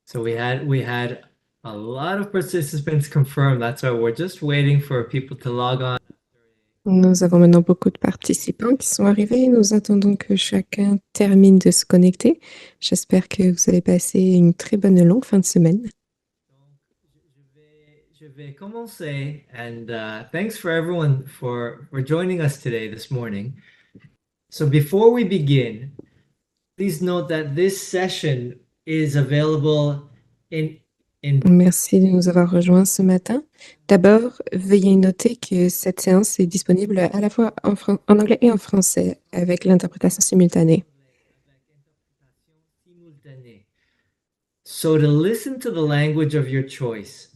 So we had a lot of participants confirmed. That's why we're just waiting for people to log on. Nous avons maintenant beaucoup de participants qui sont arrivés. Nous attendons que chacun termine de se connecter. J'espère que vous avez passé une très bonne longue fin de semaine. Je vais commencer, and thanks for everyone for joining us today, this morning. So before we begin, please note that this session is available in Merci de nous avoir rejoints ce matin. D'abord, veuillez noter que cette séance est disponible à la fois en anglais et en français avec l'interprétation simultanée. So to listen to the language of your choice,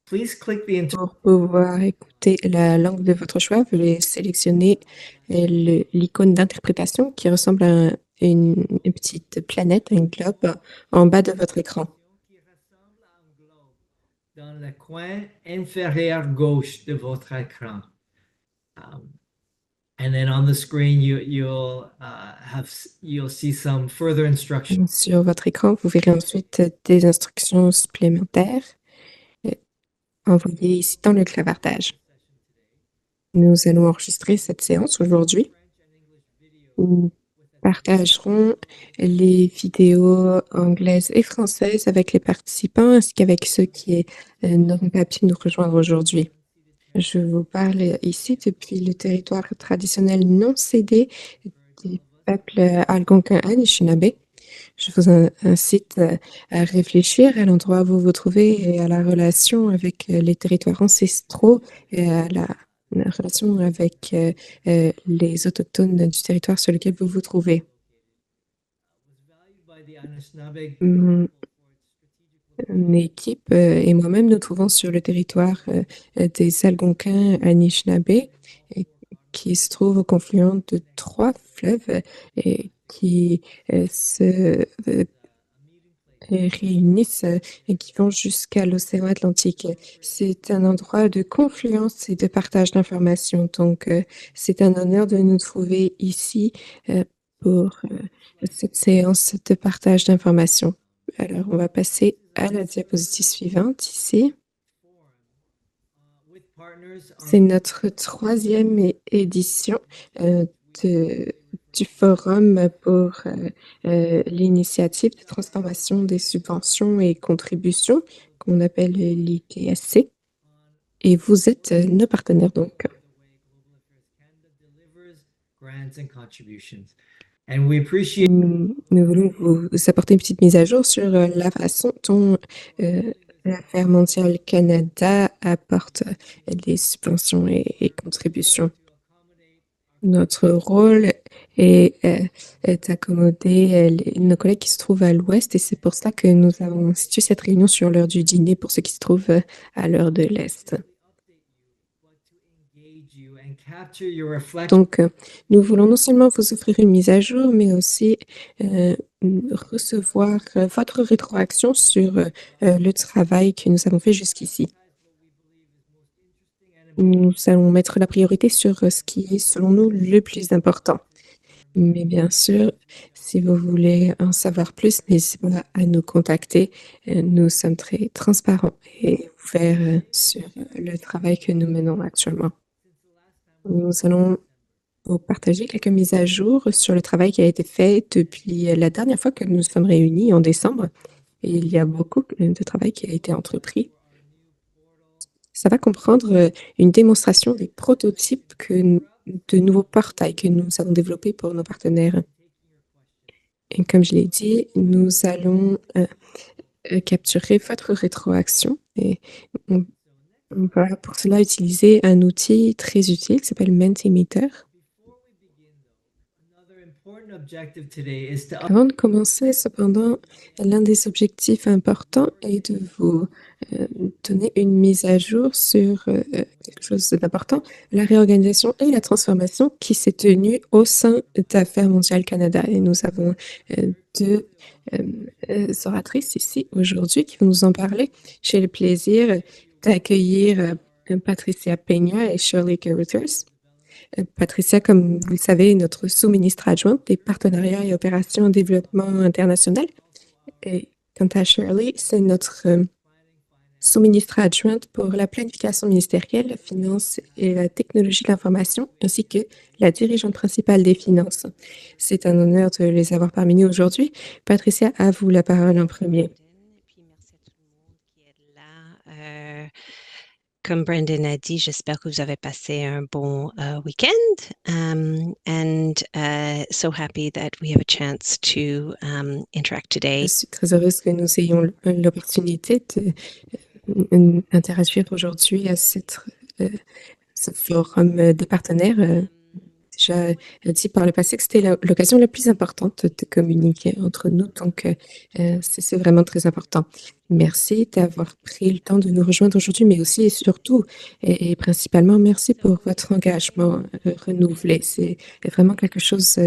please click the Pour pouvoir écouter la langue de votre choix, veuillez sélectionner l'icône d'interprétation qui ressemble à une petite planète, un globe, en bas de votre écran. dans le coin inférieur gauche de votre écran. And then on the screen, you'll see some further instructions. Sur votre écran, vous verrez ensuite des instructions supplémentaires envoyées ici dans le clavardage. Nous allons enregistrer cette séance aujourd'hui. Nous partagerons les vidéos anglaises et françaises avec les participants ainsi qu'avec ceux qui n'auront pas pu nous rejoindre aujourd'hui. Je vous parle ici depuis le territoire traditionnel non cédé des peuples algonquins Anishinaabe. Je vous incite à réfléchir à l'endroit où vous vous trouvez et à la relation avec les territoires ancestraux et à la relation avec les autochtones du territoire sur lequel vous vous trouvez. Mon équipe et moi-même nous trouvons sur le territoire des Algonquins Anishinaabe qui se trouve au confluent de 3 fleuves et qui se réunissent et qui vont jusqu'à l'océan Atlantique. C'est un endroit de confluence et de partage d'informations. Donc, c'est un honneur de nous trouver ici pour cette séance de partage d'informations. Alors, on va passer à la diapositive suivante ici. C'est notre 3e édition du forum pour l'initiative de transformation des subventions et contributions qu'on appelle l'ITSC. Et vous êtes nos partenaires donc. Nous voulons vous apporter une petite mise à jour sur la façon dont l'Affaires mondiales Canada apporte des subventions et contributions. Notre rôle est d'accommoder nos collègues qui se trouvent à l'ouest et c'est pour cela que nous avons institué cette réunion sur l'heure du dîner pour ceux qui se trouvent à l'heure de l'est. Donc, nous voulons non seulement vous offrir une mise à jour, mais aussi recevoir votre rétroaction sur le travail que nous avons fait jusqu'ici. Nous allons mettre la priorité sur ce qui est, selon nous, le plus important. Mais bien sûr, si vous voulez en savoir plus, n'hésitez pas à nous contacter. Nous sommes très transparents et ouverts sur le travail que nous menons actuellement. Nous allons vous partager quelques mises à jour sur le travail qui a été fait depuis la dernière fois que nous nous sommes réunis en décembre. Et il y a beaucoup de travail qui a été entrepris. Ça va comprendre une démonstration des prototypes de nouveaux portails que nous avons développés pour nos partenaires. Et comme je l'ai dit, nous allons capturer votre rétroaction et on va pour cela utiliser un outil très utile qui s'appelle Mentimeter. Avant de commencer, cependant, l'un des objectifs importants est de vous donner une mise à jour sur quelque chose d'important, la réorganisation et la transformation qui s'est tenue au sein d'Affaires mondiales Canada. Et nous avons 2 oratrices ici aujourd'hui qui vont nous en parler. J'ai le plaisir d'accueillir Patricia Peña et Shirley Caruthers. Patricia, comme vous le savez, est notre sous-ministre adjointe des partenariats et opérations en développement international. Et Quant à Shirley, c'est notre sous-ministre adjointe pour la planification ministérielle, la finance et la technologie de l'information, ainsi que la dirigeante principale des finances. C'est un honneur de les avoir parmi nous aujourd'hui. Patricia, à vous la parole en premier. Puis merci à tout le monde qui est là. Comme Brandon a dit, j'espère que vous avez passé un bon week-end. And so happy that we have a chance to interact Je today. suis très heureuse que nous ayons l'opportunité d'interagir aujourd'hui à ce forum des partenaires. Déjà dit par le passé que c'était l'occasion la plus importante de communiquer entre nous, donc c'est vraiment très important. Merci d'avoir pris le temps de nous rejoindre aujourd'hui, mais aussi et surtout et principalement, merci pour votre engagement renouvelé. C'est vraiment quelque chose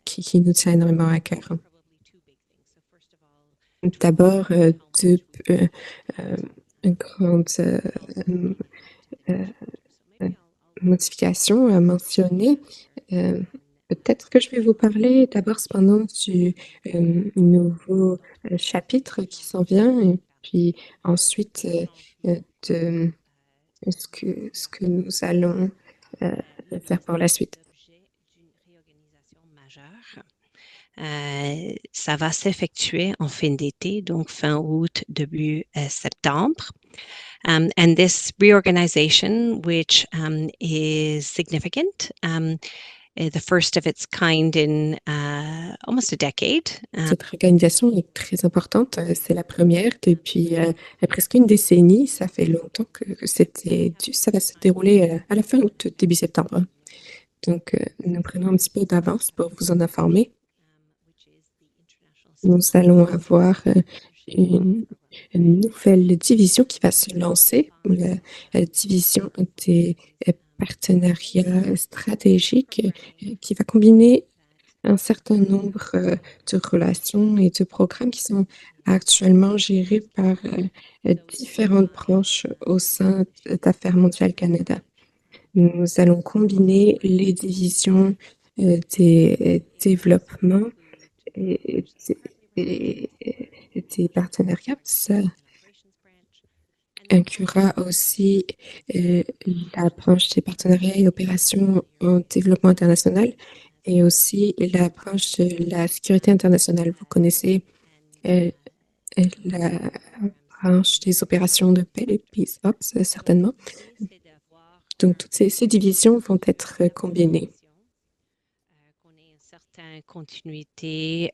qui nous tient énormément à cœur. D'abord, deux grandes modifications à mentionner. Peut-être que je vais vous parler d'abord cependant du nouveau chapitre qui s'en vient et puis ensuite de ce que nous allons faire par la suite. Ça va s'effectuer en fin d'été, donc fin août, début septembre. And this reorganization, which is significant, the first of its kind in almost a decade. Cette organisation est très importante. C'est la première depuis presque une décennie. Ça fait longtemps que ça va se dérouler à la fin août, début septembre. Donc, nous prenons un petit peu d'avance pour vous en informer. Nous allons avoir une nouvelle division qui va se lancer, la division des partenariats stratégiques qui va combiner un certain nombre de relations et de programmes qui sont actuellement gérés par différentes branches au sein d'Affaires mondiales Canada. Nous allons combiner les divisions des développements et des partenariats. Ça inclura aussi la branche des partenariats et opérations en développement international et aussi la branche de la sécurité internationale. Vous connaissez la branche des opérations de paix, les Peace Ops, certainement. Donc, toutes ces divisions vont être combinées. Qu'on ait une certaine continuité,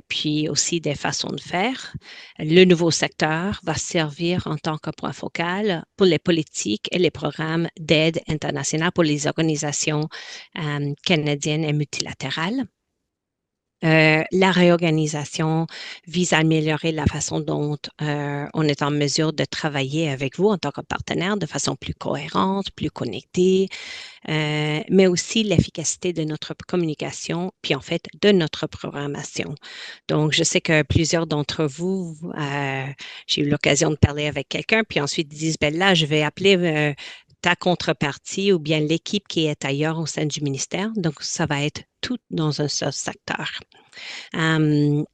puis aussi des façons de faire. Le nouveau secteur va servir en tant que point focal pour les politiques et les programmes d'aide internationale pour les organisations canadiennes et multilatérales. La réorganisation vise à améliorer la façon dont on est en mesure de travailler avec vous en tant que partenaire de façon plus cohérente, plus connectée, mais aussi l'efficacité de notre communication, puis en fait de notre programmation. Donc, je sais que plusieurs d'entre vous, j'ai eu l'occasion de parler avec quelqu'un, puis ensuite ils disent, ben là, je vais appeler ta contrepartie ou bien l'équipe qui est ailleurs au sein du ministère. Donc, ça va être tout dans un seul secteur. And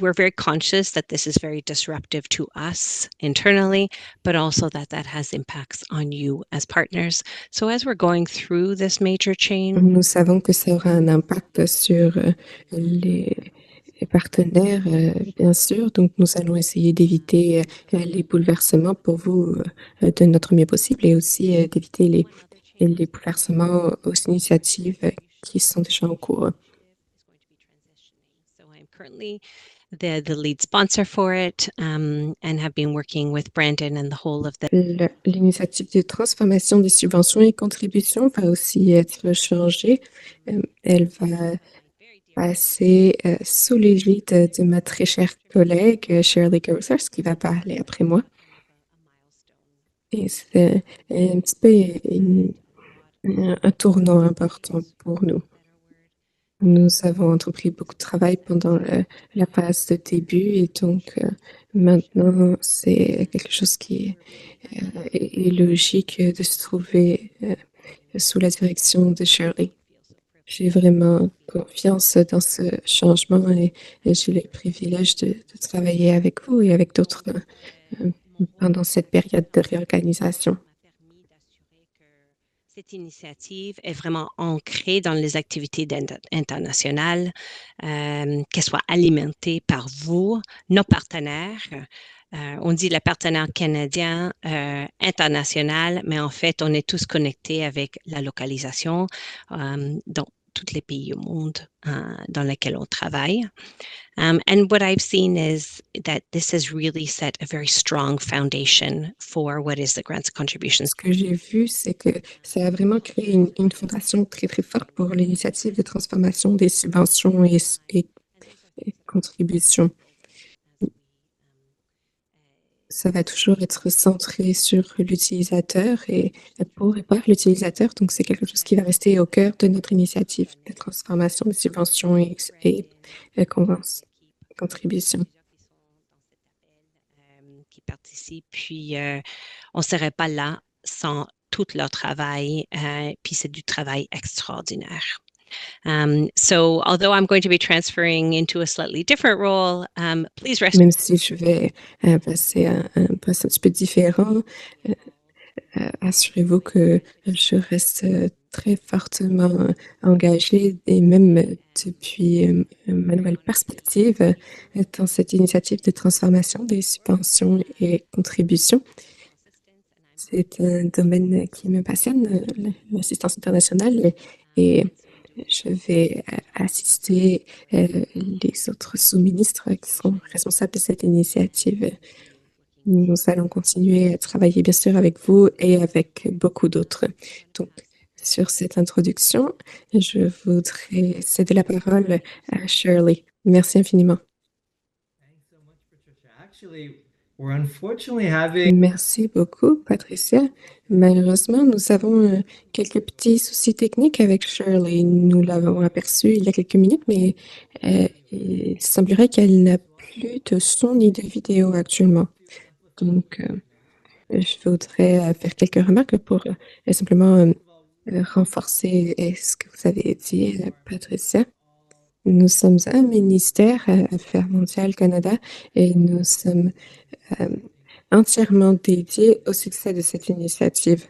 we're very conscious that this is very disruptive to us internally, but also that has impacts on you as partners. So as we're going through this major change, nous savons que ça aura un impact sur les partenaires, bien sûr. Donc, nous allons essayer d'éviter les bouleversements pour vous de notre mieux possible et aussi d'éviter les bouleversements aux initiatives qui sont déjà en cours. So I'm currently the lead sponsor for it and have been working with Brandon and the whole of the L'initiative de transformation des subventions et contributions va aussi être changée. Elle va passer sous l'égide de ma très chère collègue Shirley Caruthers qui va parler après moi. Et c'est un petit peu un tournant important pour nous. Nous avons entrepris beaucoup de travail pendant la phase de début et donc maintenant c'est quelque chose qui est logique de se trouver sous la direction de Shirley. J'ai vraiment confiance dans ce changement et j'ai le privilège de travailler avec vous et avec d'autres pendant cette période de réorganisation. m'a permis d'assurer que cette initiative est vraiment ancrée dans les activités internationales, qu'elle soit alimentée par vous, nos partenaires. On dit le partenaire canadien, international, mais en fait, on est tous connectés avec la localisation dans tous les pays au monde dans lesquels on travaille. And what I've seen is that this has really set a very strong foundation for what is the grants and contributions. Ce que j'ai vu, c'est que ça a vraiment créé une fondation très, très forte pour l'initiative de transformation des subventions et contributions. Ça va toujours être centré sur l'utilisateur et pour et par l'utilisateur. Donc, c'est quelque chose qui va rester au cœur de notre initiative de transformation des subventions et contributions. Qui participent, puis on ne serait pas là sans tout leur travail, puis c'est du travail extraordinaire. So although I'm going to be transferring into a slightly different role, please rest. Même si je vais passer à un poste un petit peu différent, assurez-vous que je reste très fortement engagée et même depuis ma nouvelle perspective dans cette initiative de transformation des subventions et contributions. C'est un domaine qui me passionne, l'assistance internationale, et je vais assister les autres sous-ministres qui sont responsables de cette initiative. Nous allons continuer à travailler bien sûr avec vous et avec beaucoup d'autres. Donc, sur cette introduction, je voudrais céder la parole à Shirley. Merci infiniment. Thanks so much, Patricia. Actually, we're unfortunately having Merci beaucoup, Patricia. Malheureusement, nous avons quelques petits soucis techniques avec Shirley. Nous l'avons aperçu il y a quelques minutes, mais il semblerait qu'elle n'a plus de son ni de vidéo actuellement. Donc, je voudrais faire quelques remarques pour simplement renforcer ce que vous avez dit, Patricia. Nous sommes un ministère Affaires mondiales Canada et nous sommes entièrement dédiés au succès de cette initiative.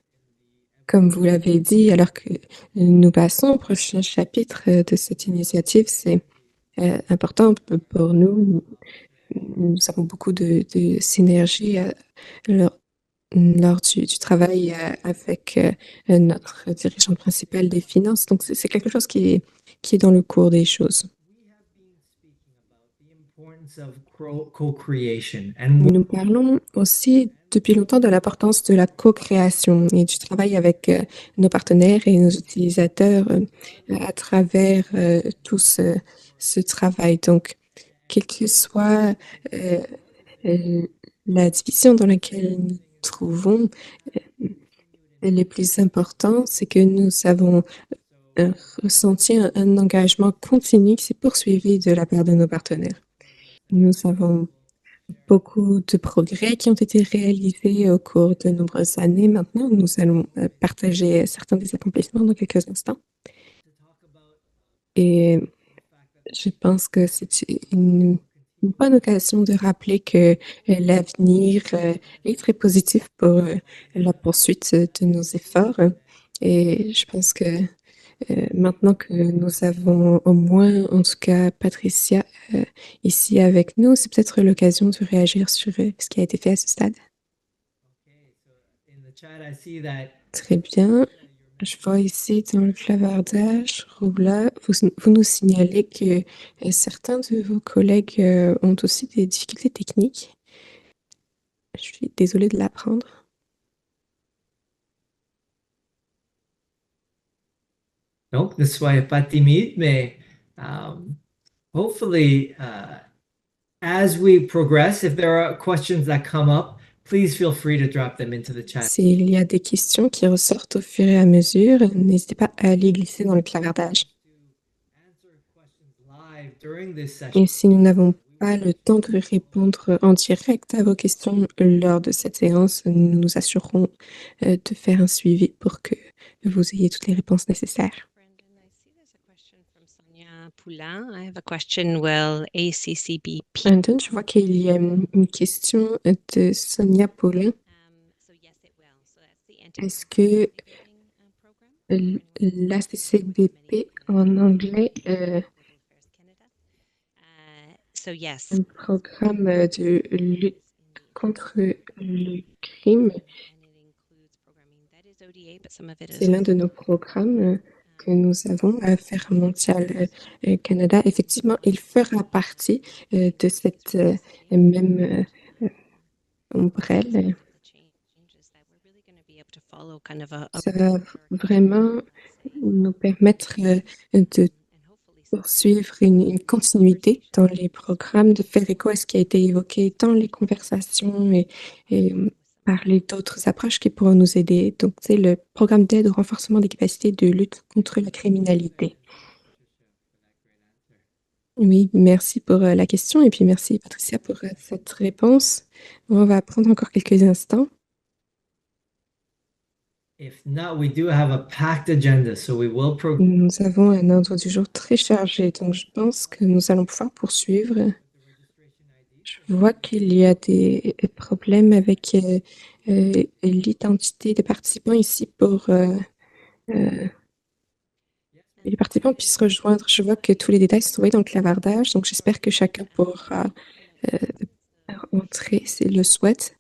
Comme vous l'avez dit, alors que nous passons au prochain chapitre de cette initiative, c'est important pour nous. Nous avons beaucoup de synergie lors du travail avec notre dirigeant principal des finances. Donc, c'est quelque chose qui est dans le cours des choses. Nous parlons aussi depuis longtemps de l'importance de la co-création et du travail avec nos partenaires et nos utilisateurs à travers tout ce travail. Donc, quelle que soit la division dans laquelle nous trouvons, le plus important, c'est que nous avons ressenti un engagement continu qui s'est poursuivi de la part de nos partenaires. Nous avons beaucoup de progrès qui ont été réalisés au cours de nombreuses années maintenant. Nous allons partager certains des accomplissements dans quelques instants. Et je pense que c'est une bonne occasion de rappeler que l'avenir est très positif pour la poursuite de nos efforts. Et je pense que maintenant que nous avons au moins, en tout cas, Patricia ici avec nous, c'est peut-être l'occasion de réagir sur ce qui a été fait à ce stade. Très bien. Je vois ici dans le clavardage, Roula, vous nous signalez que certains de vos collègues ont aussi des difficultés techniques. Je suis désolée de l'apprendre. Donc, ne soyez pas timide, mais hopefully, as we progress, if there are questions that come up, please feel free to drop them into the chat. S'il y a des questions qui ressortent au fur et à mesure, n'hésitez pas à les glisser dans le clavardage. Et si nous n'avons pas le temps de répondre en direct à vos questions lors de cette séance, nous nous assurerons de faire un suivi pour que vous ayez toutes les réponses nécessaires. Poulain. I have a question. Will ACCBP? Brandon, je vois qu'il y a une question de Sonia Paulin. So yes, it will. So that's the Est-ce que program. l'ACCBP en anglais, So yes. un programme de lutte contre le crime, c'est l'un de nos programmes que nous avons à Affaires mondiales Canada. Effectivement, il fera partie de cette même ombrelle. Ça va vraiment nous permettre de poursuivre une continuité dans les programmes, de faire écho à ce qui a été évoqué dans les conversations et parler d'autres approches qui pourront nous aider. Donc, c'est le programme d'aide au renforcement des capacités de lutte contre la criminalité. Oui, merci pour la question et puis merci Patricia pour cette réponse. On va prendre encore quelques instants. If not, we do have a packed agenda, so we will Nous avons un ordre du jour très chargé, donc je pense que nous allons pouvoir poursuivre. Je vois qu'il y a des problèmes avec l'identité des participants ici pour que les participants puissent rejoindre. Je vois que tous les détails sont envoyés dans le clavardage, donc j'espère que chacun pourra entrer s'il le souhaite.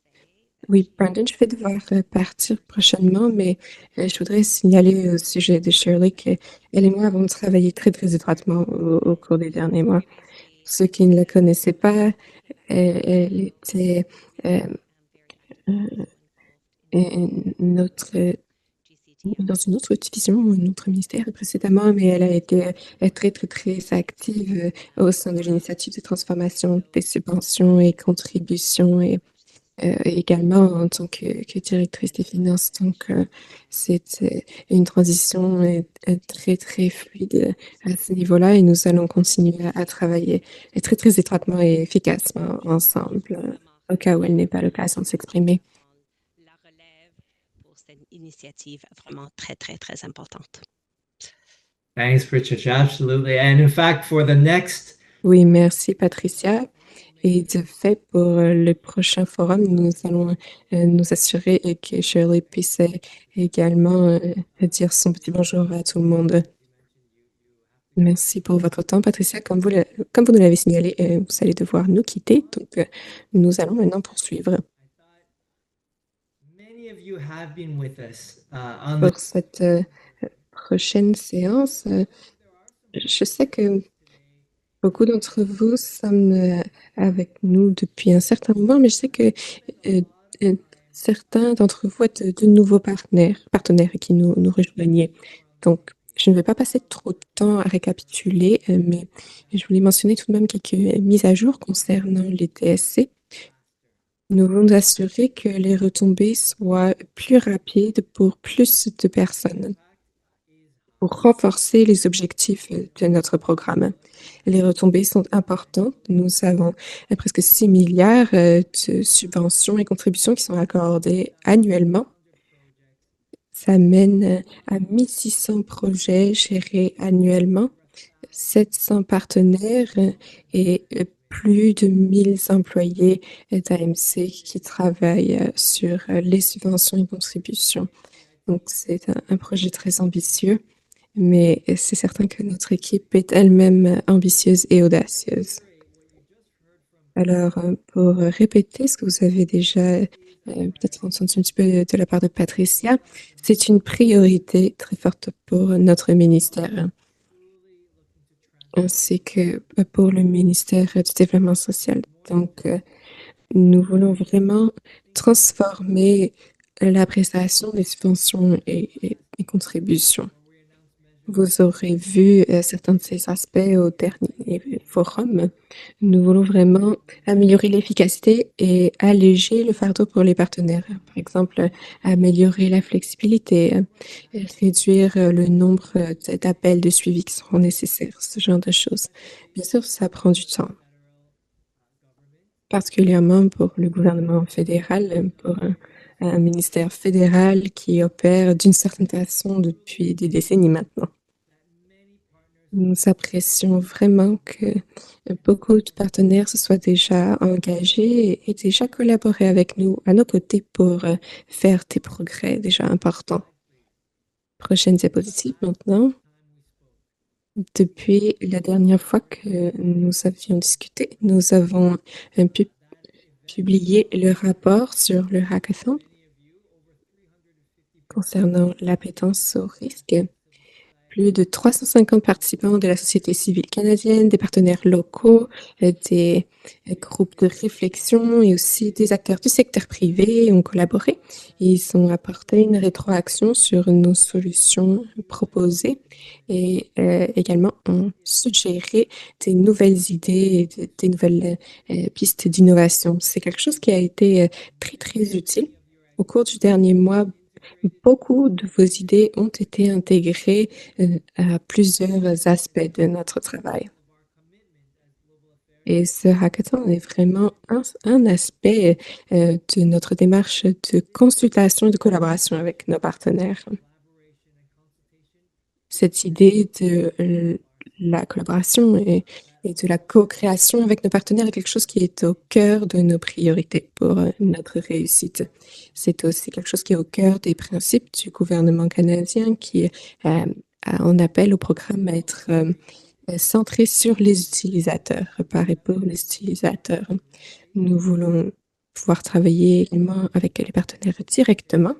Oui, Brandon, je vais devoir partir prochainement, mais je voudrais signaler au sujet de Shirley qu'elle et moi avons travaillé très, très étroitement au cours des derniers mois. Pour ceux qui ne la connaissaient pas, elle était dans une autre division ou un autre ministère précédemment, mais elle a été très, très, très active au sein de l'initiative de transformation des subventions et contributions et également en tant que directrice des finances. Donc, c'est une transition très, très fluide à ce niveau-là et nous allons continuer à travailler très, très étroitement et efficacement ensemble au cas où elle n'est pas l'occasion de s'exprimer. La relève pour cette initiative vraiment très, très, très importante. Thanks, Patricia. Absolutely. And in fact, for the next... Oui, merci, Patricia. Et de fait, pour le prochain forum, nous allons nous assurer que Shirley puisse également dire son petit bonjour à tout le monde. Merci pour votre temps, Patricia. Comme vous nous l'avez signalé, vous allez devoir nous quitter. Donc, nous allons maintenant poursuivre. Many of you have been with us on Pour cette prochaine séance, je sais que beaucoup d'entre vous sont avec nous depuis un certain moment, mais je sais que certains d'entre vous êtes de nouveaux partenaires qui nous rejoignaient. Donc, je ne vais pas passer trop de temps à récapituler, mais je voulais mentionner tout de même quelques mises à jour concernant les TSC. Nous voulons nous assurer que les retombées soient plus rapides pour plus de personnes, pour renforcer les objectifs de notre programme. Les retombées sont importantes. Nous avons presque 6 milliards de subventions et contributions qui sont accordées annuellement. Ça mène à 1600 projets gérés annuellement, 700 partenaires et plus de 1000 employés d'AMC qui travaillent sur les subventions et contributions. Donc, c'est un projet très ambitieux, mais c'est certain que notre équipe est elle-même ambitieuse et audacieuse. Alors, pour répéter ce que vous avez déjà peut-être entendu un petit peu de la part de Patricia, c'est une priorité très forte pour notre ministère, ainsi que pour le ministère du Développement social. Donc, nous voulons vraiment transformer la prestation des subventions et contributions. Vous aurez vu certains de ces aspects au dernier forum. Nous voulons vraiment améliorer l'efficacité et alléger le fardeau pour les partenaires. Par exemple, améliorer la flexibilité, réduire le nombre d'appels de suivi qui seront nécessaires, ce genre de choses. Bien sûr, ça prend du temps, particulièrement pour le gouvernement fédéral, pour un ministère fédéral qui opère d'une certaine façon depuis des décennies maintenant. Nous apprécions vraiment que beaucoup de partenaires se soient déjà engagés et déjà collaboré avec nous à nos côtés pour faire des progrès déjà importants. Prochaine diapositive maintenant. Depuis la dernière fois que nous avions discuté, nous avons publié le rapport sur le hackathon concernant l'appétence au risque. Plus de 350 participants de la société civile canadienne, des partenaires locaux, des groupes de réflexion et aussi des acteurs du secteur privé ont collaboré. Ils ont apporté une rétroaction sur nos solutions proposées et également ont suggéré des nouvelles idées, des nouvelles pistes d'innovation. C'est quelque chose qui a été très, très utile. Au cours du dernier mois, beaucoup de vos idées ont été intégrées à plusieurs aspects de notre travail. Et ce hackathon est vraiment un aspect de notre démarche de consultation et de collaboration avec nos partenaires. Cette idée de la collaboration et de la co-création avec nos partenaires est quelque chose qui est au cœur de nos priorités pour notre réussite. C'est aussi quelque chose qui est au cœur des principes du gouvernement canadien qui en appelle au programme à être centré sur les utilisateurs, par et pour les utilisateurs. Nous voulons pouvoir travailler également avec les partenaires directement.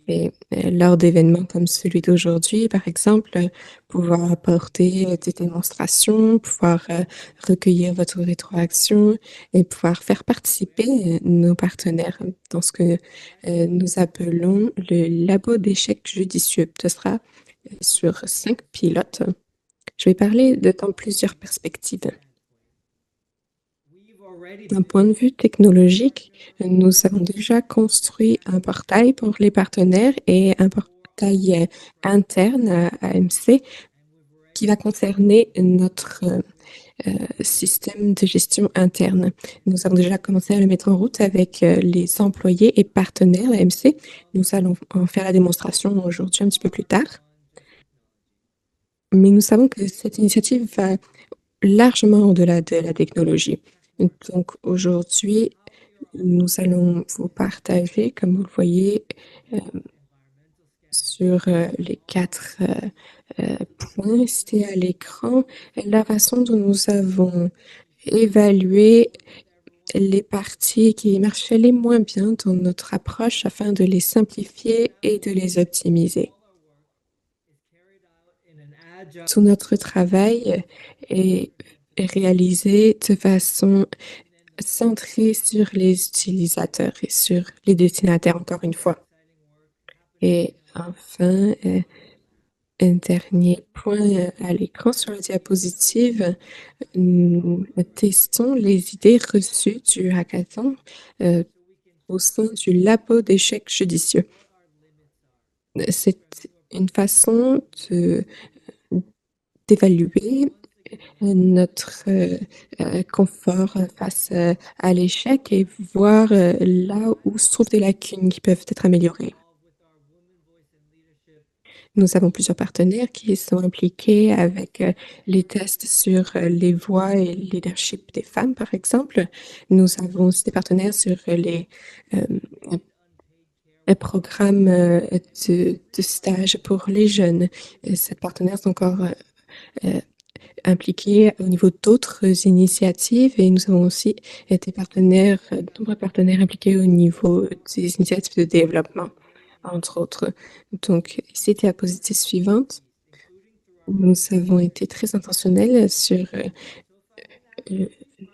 Et lors d'événements comme celui d'aujourd'hui, par exemple, pouvoir apporter des démonstrations, pouvoir recueillir votre rétroaction et pouvoir faire participer nos partenaires dans ce que nous appelons le labo d'échecs judicieux. Ce sera sur 5 pilotes. Je vais parler dans plusieurs perspectives. D'un point de vue technologique, nous avons déjà construit un portail pour les partenaires et un portail interne à AMC qui va concerner notre système de gestion interne. Nous avons déjà commencé à le mettre en route avec les employés et partenaires d'AMC. Nous allons en faire la démonstration aujourd'hui un petit peu plus tard. Mais nous savons que cette initiative va largement au-delà de la technologie. Donc aujourd'hui, nous allons vous partager, comme vous le voyez, sur les 4 points cités à l'écran, la façon dont nous avons évalué les parties qui marchaient les moins bien dans notre approche afin de les simplifier et de les optimiser. Tout notre travail est réalisé de façon centrée sur les utilisateurs et sur les destinataires, encore une fois. Et enfin, un dernier point à l'écran sur la diapositive, nous testons les idées reçues du hackathon au sein du labo d'échecs judicieux. C'est une façon d'évaluer notre confort face à l'échec et voir là où se trouvent des lacunes qui peuvent être améliorées. Nous avons plusieurs partenaires qui sont impliqués avec les tests sur les voix et le leadership des femmes, par exemple. Nous avons aussi des partenaires sur les programmes de stage pour les jeunes. Ces partenaires sont encore impliqués au niveau d'autres initiatives et nous avons aussi des partenaires, nombreux partenaires impliqués au niveau des initiatives de développement, entre autres. Donc, ici, diapositive suivante. Nous avons été très intentionnels sur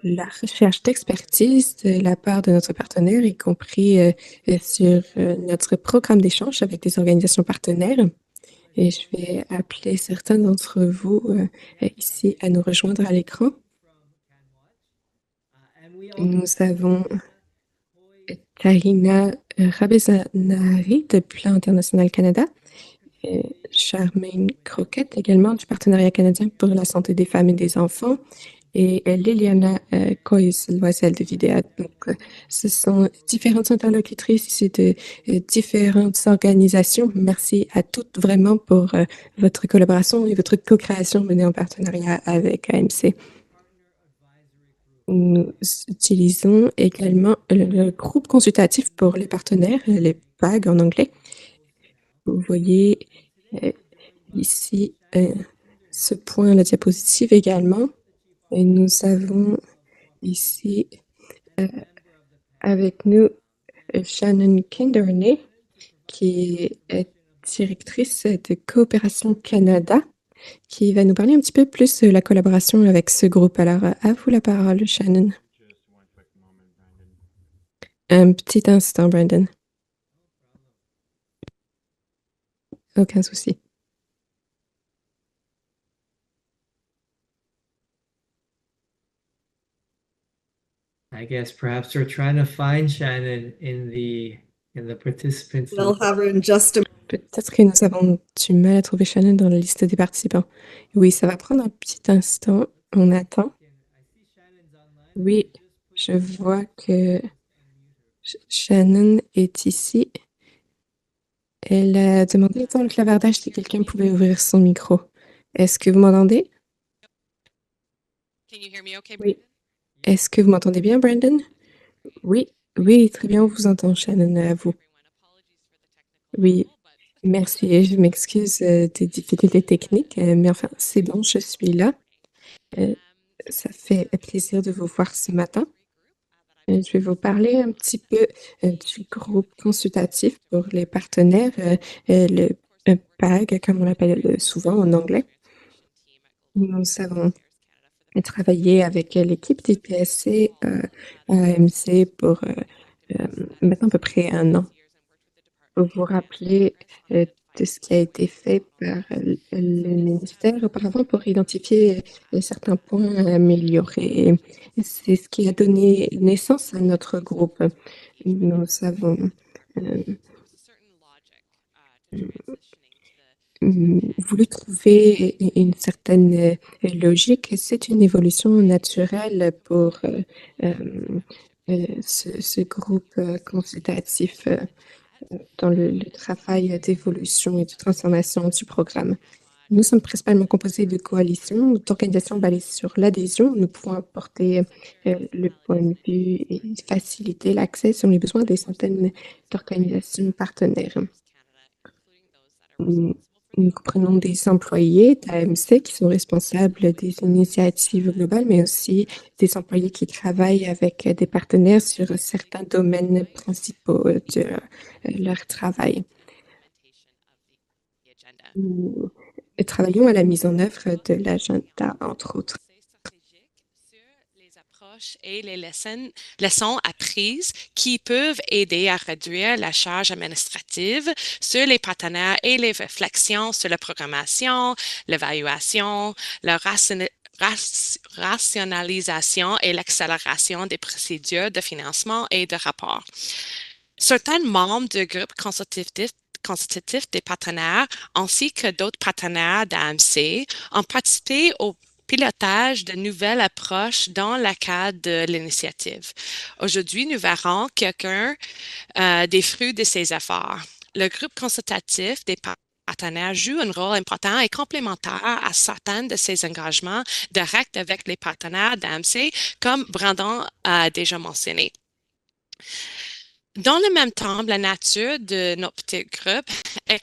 la recherche d'expertise de la part de notre partenaire, y compris sur notre programme d'échange avec des organisations partenaires. Et je vais appeler certains d'entre vous ici à nous rejoindre à l'écran. Nous avons Karina Rabezanari de Plan International Canada, Charmaine Croquette également du Partenariat canadien pour la santé des femmes et des enfants, et Liliana Coyes-Loisel de Vidéa. Donc, ce sont différentes interlocutrices issues de différentes organisations. Merci à toutes vraiment pour votre collaboration et votre co-création menée en partenariat avec AMC. Nous utilisons également le groupe consultatif pour les partenaires, les PAG en anglais. Vous voyez ici ce point, la diapositive également. Et nous avons ici avec nous Shannon Kinderney, qui est directrice de Coopération Canada, qui va nous parler un petit peu plus de la collaboration avec ce groupe. Alors, à vous la parole, Shannon. Un petit instant, Brandon. Aucun souci. I guess perhaps we're trying to find Shannon in the participants. We'll have her in just a Peut-être que nous avons du mal à trouver Shannon dans la liste des participants. Oui, ça va prendre un petit instant. On attend. Oui, je vois que Shannon est ici. Elle a demandé dans le clavardage si quelqu'un pouvait ouvrir son micro. Est-ce que vous m'entendez? Can you hear me okay? Oui. Est-ce que vous m'entendez bien, Brandon? Oui, oui, très bien, on vous entend, Shannon, à vous. Oui, merci, je m'excuse des difficultés techniques, mais enfin, c'est bon, je suis là. Ça fait plaisir de vous voir ce matin. Je vais vous parler un petit peu du groupe consultatif pour les partenaires, le PAG, comme on l'appelle souvent en anglais. Nous avons travaillé avec l'équipe du PSC à AMC pour maintenant à peu près 1 an. Pour vous rappeler de ce qui a été fait par le ministère auparavant pour identifier certains points à améliorer. C'est ce qui a donné naissance à notre groupe. Nous avons voulu trouver une certaine logique. C'est une évolution naturelle pour ce groupe consultatif dans le travail d'évolution et de transformation du programme. Nous sommes principalement composés de coalitions, d'organisations basées sur l'adhésion. Nous pouvons apporter le point de vue et faciliter l'accès selon les besoins des centaines d'organisations partenaires. Nous comprenons des employés d'AMC qui sont responsables des initiatives globales, mais aussi des employés qui travaillent avec des partenaires sur certains domaines principaux de leur travail. Nous travaillons à la mise en œuvre de l'agenda, entre autres. Et les leçons apprises qui peuvent aider à réduire la charge administrative sur les partenaires et les réflexions sur la programmation, l'évaluation, la rationalisation et l'accélération des procédures de financement et de rapport. Certains membres du groupe consultatif des partenaires ainsi que d'autres partenaires d'AMC ont participé au pilotage de nouvelles approches dans le cadre de l'initiative. Aujourd'hui, nous verrons quelques des fruits de ces efforts. Le groupe consultatif des partenaires joue un rôle important et complémentaire à certains de ces engagements directs avec les partenaires d'AMC, comme Brandon a déjà mentionné. Dans le même temps, la nature de notre petit groupe est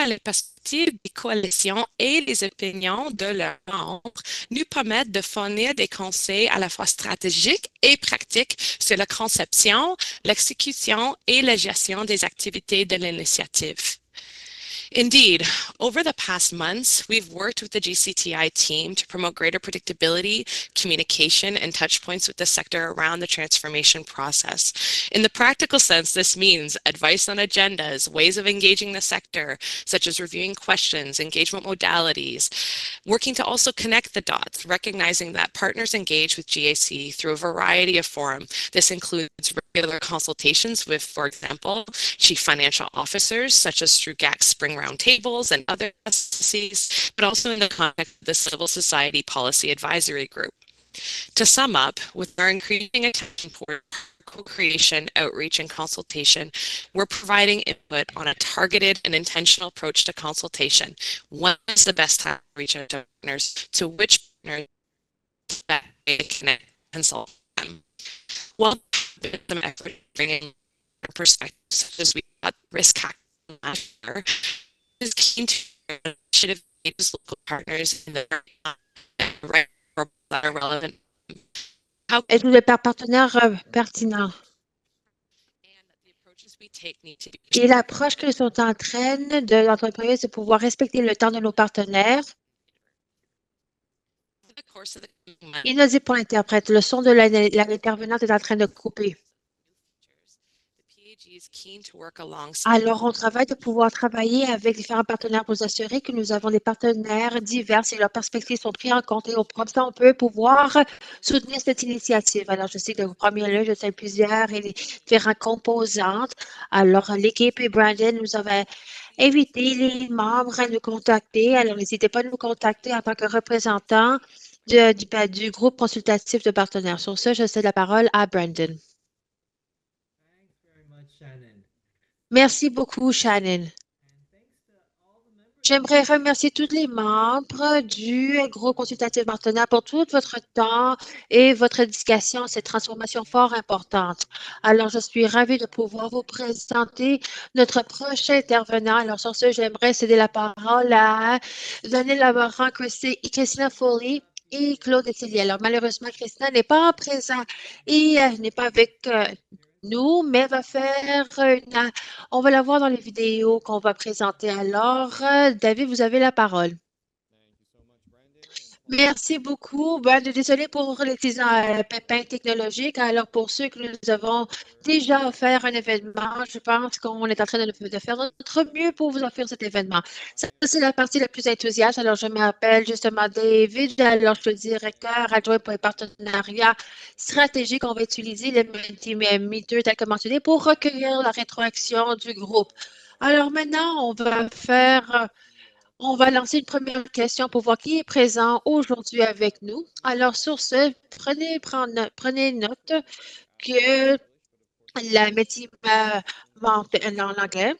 les perspectives des coalitions et les opinions de leurs membres nous permettent de fournir des conseils à la fois stratégiques et pratiques sur la conception, l'exécution et la gestion des activités de l'initiative. Indeed, over the past months, we've worked with the GCTI team to promote greater predictability, communication, and touch points with the sector around the transformation process. In the practical sense, this means advice on agendas, ways of engaging the sector, such as reviewing questions, engagement modalities, working to also connect the dots, recognizing that partners engage with GAC through a variety of forums. This includes regular consultations with, for example, chief financial officers, such as through GAC Spring roundtables and other processes, but also in the context of the Civil Society Policy Advisory Group. To sum up, with our increasing attention toward co-creation, outreach, and consultation, we're providing input on a targeted and intentional approach to consultation. When is the best time to reach out to partners? To which partners that they can consult them? Well, some effort bringing perspectives, such as we got risk hacking last year, is keen to initiative local partners in the right that are relevant. How Êtes-vous le partenaire pertinent? Et l'approche que nous sommes en train de l'entreprise, c'est pouvoir respecter le temps de nos partenaires. Il nous dit pour l'interprète, le son de l'intervenante est en train de couper. Alors, on travaille de pouvoir travailler avec différents partenaires pour s'assurer que nous avons des partenaires divers et leurs perspectives sont prises en compte. Et comme ça, on peut pouvoir soutenir cette initiative. Alors, je sais que au premier lieu, je sais plusieurs et les différentes composantes. Alors, l'équipe et Brandon nous avaient invité les membres à nous contacter. Alors, n'hésitez pas à nous contacter en tant que représentant du groupe consultatif de partenaires. Sur ce, je cède la parole à Brandon. Merci beaucoup, Shannon. J'aimerais remercier tous les membres du groupe consultatif partenaire pour tout votre temps et votre éducation à cette transformation fort importante. Alors, je suis ravie de pouvoir vous présenter notre prochain intervenant. Alors, sur ce, j'aimerais céder la parole à Daniel Lamarant, Christina Foley et Claude Etilie. Alors, malheureusement, Christina n'est pas présent et n'est pas avec nous, mais va faire on va la voir dans les vidéos qu'on va présenter. Alors, David, vous avez la parole. Merci beaucoup. Désolé pour les petits pépins technologiques. Alors, pour ceux que nous avons déjà offert un événement, je pense qu'on est en train de faire notre mieux pour vous offrir cet événement. Ça, c'est la partie la plus enthousiaste. Alors, je m'appelle justement David. Alors, je suis le directeur adjoint pour les partenariats stratégiques. On va utiliser les Mentimeter tel que mentionné pour recueillir la rétroaction du groupe. Alors, maintenant, on va lancer une première question pour voir qui est présent aujourd'hui avec nous. Alors, sur ce, prenez note que la métier en anglais.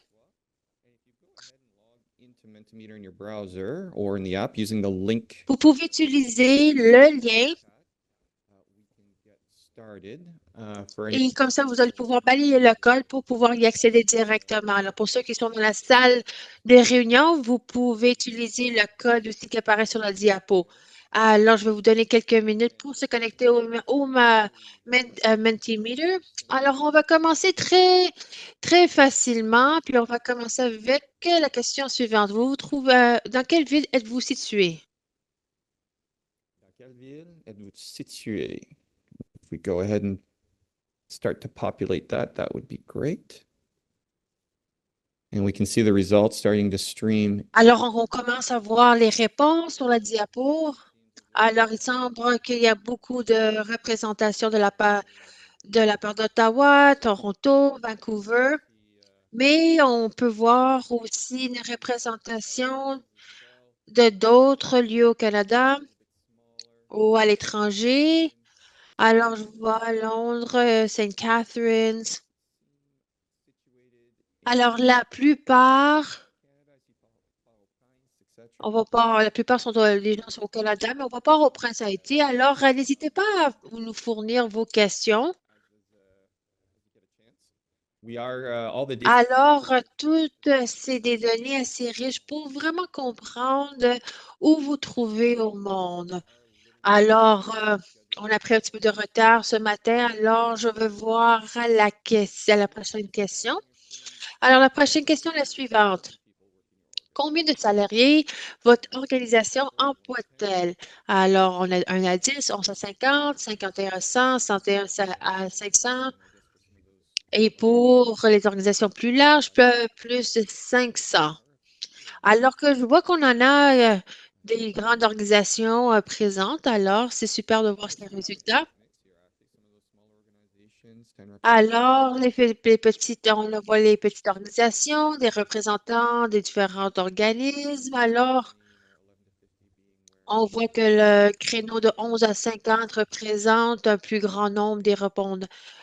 Vous pouvez utiliser le lien et comme ça, vous allez pouvoir balayer le code pour pouvoir y accéder directement. Alors, pour ceux qui sont dans la salle de réunion, vous pouvez utiliser le code aussi qui apparaît sur la diapo. Alors, je vais vous donner quelques minutes pour se connecter au Mentimeter. Alors, on va commencer très, très facilement, puis on va commencer avec la question suivante. Vous vous trouvez, dans quelle ville êtes-vous situé? Dans quelle ville êtes-vous situé? If we go ahead and start to populate that, that would be great. And we can see the results starting to stream. Alors, on commence à voir les réponses sur la diapo. Alors, il semble qu'il y a beaucoup de représentation de la part d'Ottawa, Toronto, Vancouver, mais on peut voir aussi une représentation de d'autres lieux au Canada ou à l'étranger. Alors, je vois Londres, St. Catharines. Alors, la plupart sont les gens sont au Canada, mais on va pas au Prince Haïti. Alors, n'hésitez pas à nous fournir vos questions. Alors, toutes c'est des données assez riches pour vraiment comprendre où vous trouvez au monde. Alors, on a pris un petit peu de retard ce matin, alors je vais voir la prochaine question. Alors, la prochaine question est la suivante. Combien de salariés votre organisation emploie-t-elle? Alors, on a 1 à 10, 11 à 50, 51 à 100, 101 à 500. Et pour les organisations plus larges, plus de 500. Alors que je vois qu'on en a des grandes organisations présentes, alors c'est super de voir ces résultats. Alors, on voit les petites organisations, des représentants des différents organismes. Alors, on voit que le créneau de 11 à 50 représente un plus grand nombre des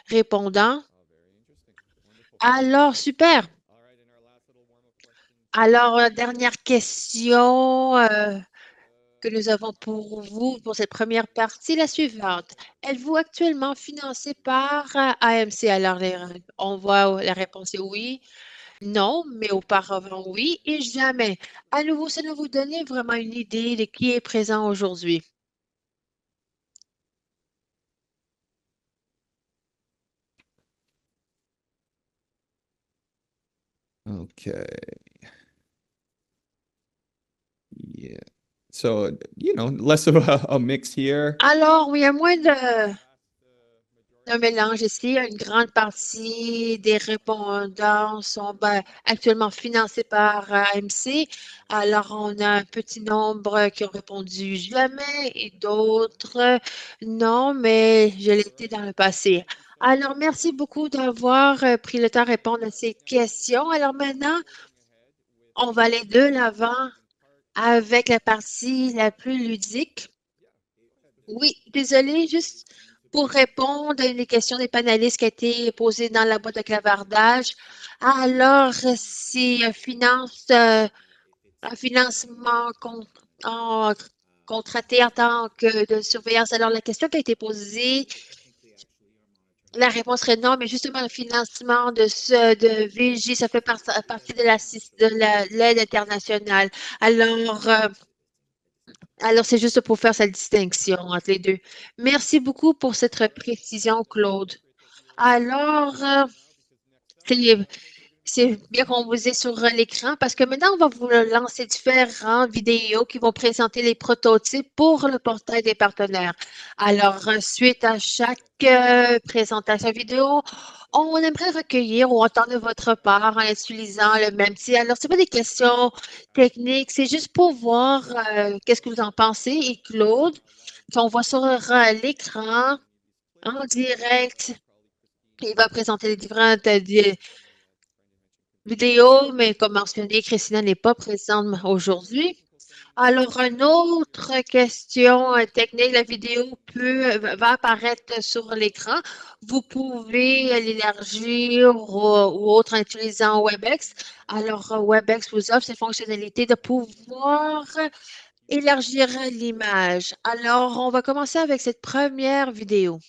répondants. Alors, super. Alors, dernière question que nous avons pour vous pour cette première partie, la suivante. Êtes-vous actuellement financé par AMC? Alors, on voit la réponse est oui, non, mais auparavant oui et jamais. À nouveau, ça doit vous donner vraiment une idée de qui est présent aujourd'hui. Okay. Yeah. So, less of a mix here. Alors, oui, il y a moins d'un mélange ici. Une grande partie des répondants sont actuellement financés par AMC. Alors, on a un petit nombre qui ont répondu jamais et d'autres non, mais je l'étais dans le passé. Alors, merci beaucoup d'avoir pris le temps de répondre à ces questions. Alors maintenant, on va aller de l'avant avec la partie la plus ludique. Oui, désolé, juste pour répondre à une des questions des panélistes qui a été posée dans la boîte de clavardage. Alors, c'est un financement contracté en tant que de surveillance. Alors, la question qui a été posée, la réponse serait non, mais justement, le financement de VJ, ça fait partie de l'aide internationale. Alors, c'est juste pour faire cette distinction entre les deux. Merci beaucoup pour cette précision, Claude. Alors, c'est bien qu'on vous ait sur l'écran parce que maintenant, on va vous lancer différentes vidéos qui vont présenter les prototypes pour le portail des partenaires. Alors, suite à chaque présentation vidéo, on aimerait recueillir ou entendre de votre part en utilisant le même site. Alors, ce pas des questions techniques, c'est juste pour voir qu'est-ce que vous en pensez. Et Claude, qu'on voit sur l'écran en direct, il va présenter les différentes vidéos, mais comme mentionné, Christina n'est pas présente aujourd'hui. Alors, une autre question technique, la vidéo va apparaître sur l'écran. Vous pouvez l'élargir ou autre en utilisant WebEx. Alors, WebEx vous offre cette fonctionnalité de pouvoir élargir l'image. Alors, on va commencer avec cette première vidéo.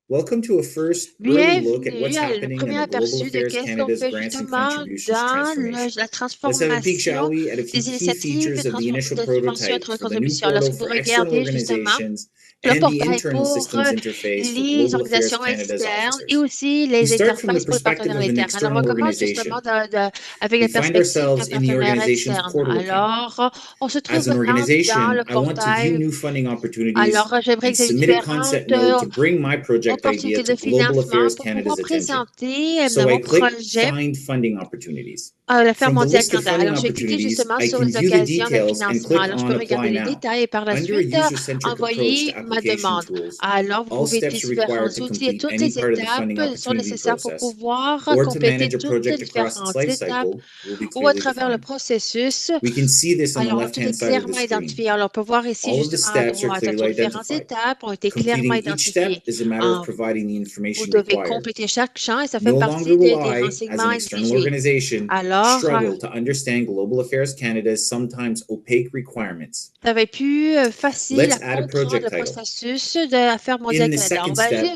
Welcome to a first early look at what's Bienvenue à le happening in premier the Global aperçu de Affairs qu'est-ce qu'on Canada's fait grants and justement contributions dans transformation. la Let's have a peek, shall transformation we, at a few des key initiatives features of the initial de subvention prototype entre for the new contributions. portal Lorsque vous for external regardez justement organizations le and the portail internal pour systems interface for les Global Affairs organisations Canada's externes et officers. aussi We les start from the interfaces pour les perspective partenaires of an internes. Alors, on external commence justement organization. avec We la find perspective d'un ourselves in the partenaire organization's externe. portal account. Alors, on se As trouve an maintenant dans le organization, I want to view portail. new funding opportunities Alors, j'aimerais and que vous ayez submit a concept note différentes to bring my project idea opportunités to de Global financement Affairs pour pouvoir Canada's attention. présenter So I mon click projet Find Funding Opportunities. à l'affaire From the mondiale list of Canada. funding Alors, j'ai cliqué opportunities, justement I sur can les view the occasions de details and financement. click Alors, je on peux regarder Apply les Now. détails et par la Under a suite, user-centric approach to envoyer ma application demande. tools, Alors, vous all pouvez steps are différents required to outils et complete toutes any les part of the funding étapes sont opportunity nécessaires pour process, pouvoir or to compléter manage a toutes les project across its différentes life étapes cycle will be ou à clearly travers le defined. processus. We can see this on the Alors, tout left-hand est side of the clairement screen. identifié. Alors, on peut voir ici All of the justement à steps are droite, clearly toutes les différentes identified. étapes ont été clairement Completing each step identifiées. is a matter of providing the Vous information devez required. compléter chaque champ et ça fait No longer partie will des I, as renseignements an external exigés. organization, Alors, struggle to understand Global Affairs Canada's sometimes opaque requirements. ça va être plus facile Let's à add a comprendre project le title. processus de l'affaire mondiale In the Canada. On second va step, I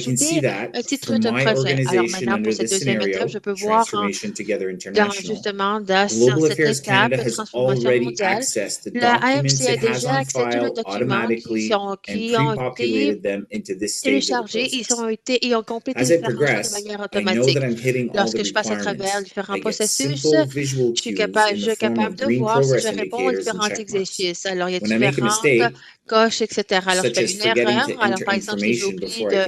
can see ajouter that un titre for de my projet. Alors organization maintenant, under pour cette this deuxième étape, scenario, je peux voir Transformation Together dans International, justement dans Global cette Affairs étape, Canada has transformation already mondiale. accessed the La AMC documents a it has déjà on accès à tous les file documents automatically and qui ont été pre-populated them into this stage of the téléchargés, process. ils ont complété As les I différents champs de progress, manière I know automatique. that I'm hitting all the Lorsque je passe à travers requirements. différents I get processus, simple visual je suis cues in the form capable of de green voir si je progress réponds aux indicators and différents checkmarks. exercices. Alors, il y a When I make a différentes mistake, coches, etc. Alors, je such fais as une forgetting erreur. to Alors, enter par exemple, si information j'oublie before I de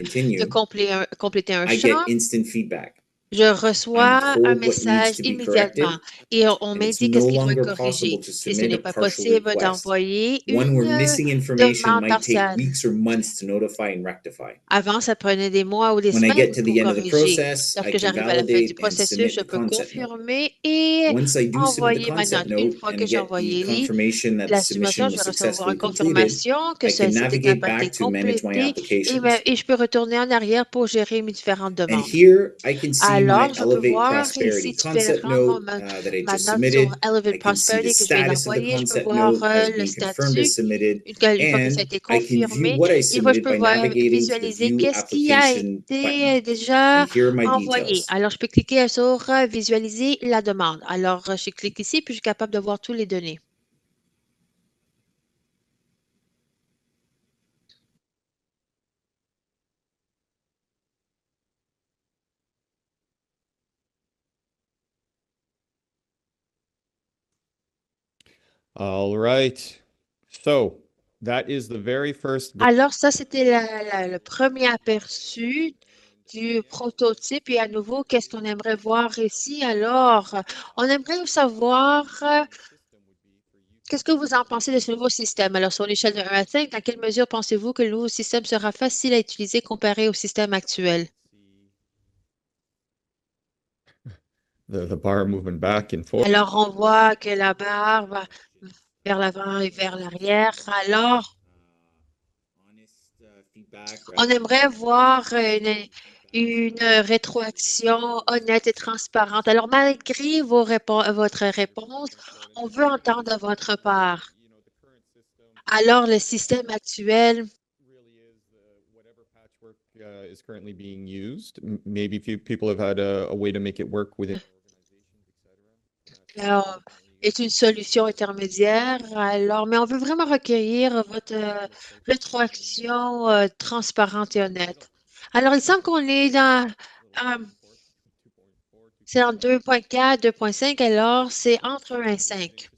continue, compléter un I champ, get instant feedback. Je reçois un told what needs message to be immédiatement corrected, et on and it's m'indique no ce qui doit longer être corrigé. possible to Et ce submit n'est a pas partial possible request. d'envoyer One where une missing information demande might take partielle. weeks or months to notify and rectify. Avant, ça prenait des mois ou des When I get semaines to pour the end of the corriger. process, I Lorsque can j'arrive à la fin du validate and processus, submit je the peux concept note. confirmer et Once I do submit the envoyer ma concept note. Une note fois and que j'ai get the envoyé confirmation that the la submission soumission, je was vais recevoir une successfully completed, confirmation que I can cette navigate étape a été back to manage my complétée applications. et je peux retourner en arrière pour gérer mes différentes And demandes. here I can see my Alors, je peux Elevate voir Prosperity ici concept différents note moments. that I Ma just note sur submitted. Elevate I can see the Prosperity que je viens status of the d'envoyer. Je peux concept voir note as le being confirmed as statut. submitted, Une fois que ça a and été I can view confirmé, what I et je submitted peux by navigating to the visualiser View qu'est-ce qui a Application été button. déjà And here are my envoyé. details. Alors, je peux cliquer sur visualiser la demande. Alors, je clique ici, puis je suis capable de voir toutes les données. All right. So that is the very first. Alors, ça, c'était le premier aperçu du prototype. Et à nouveau, qu'est-ce qu'on aimerait voir ici? Alors, on aimerait savoir qu'est-ce que vous en pensez de ce nouveau système. Alors, sur l'échelle de 1 à 5, dans quelle mesure pensez-vous que le nouveau système sera facile à utiliser comparé au système actuel? The bar moving back and forth. Alors, on voit que la barre va vers l'avant et vers l'arrière. Alors, on aimerait voir une rétroaction honnête et transparente. Alors, malgré votre réponse, on veut entendre de votre part. Alors, le système actuel, Really is whatever patchwork is currently being used. Maybe few people have had a way to make it work within organizations, etc. est une solution intermédiaire. Alors, mais on veut vraiment recueillir votre rétroaction transparente et honnête. Alors, il semble qu'on est c'est en 2.4, 2.5, alors c'est entre 1 et 5.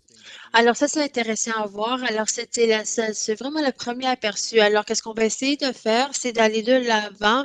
Alors, ça, c'est intéressant à voir. Alors, c'est vraiment le premier aperçu. Alors, qu'est-ce qu'on va essayer de faire? C'est d'aller de l'avant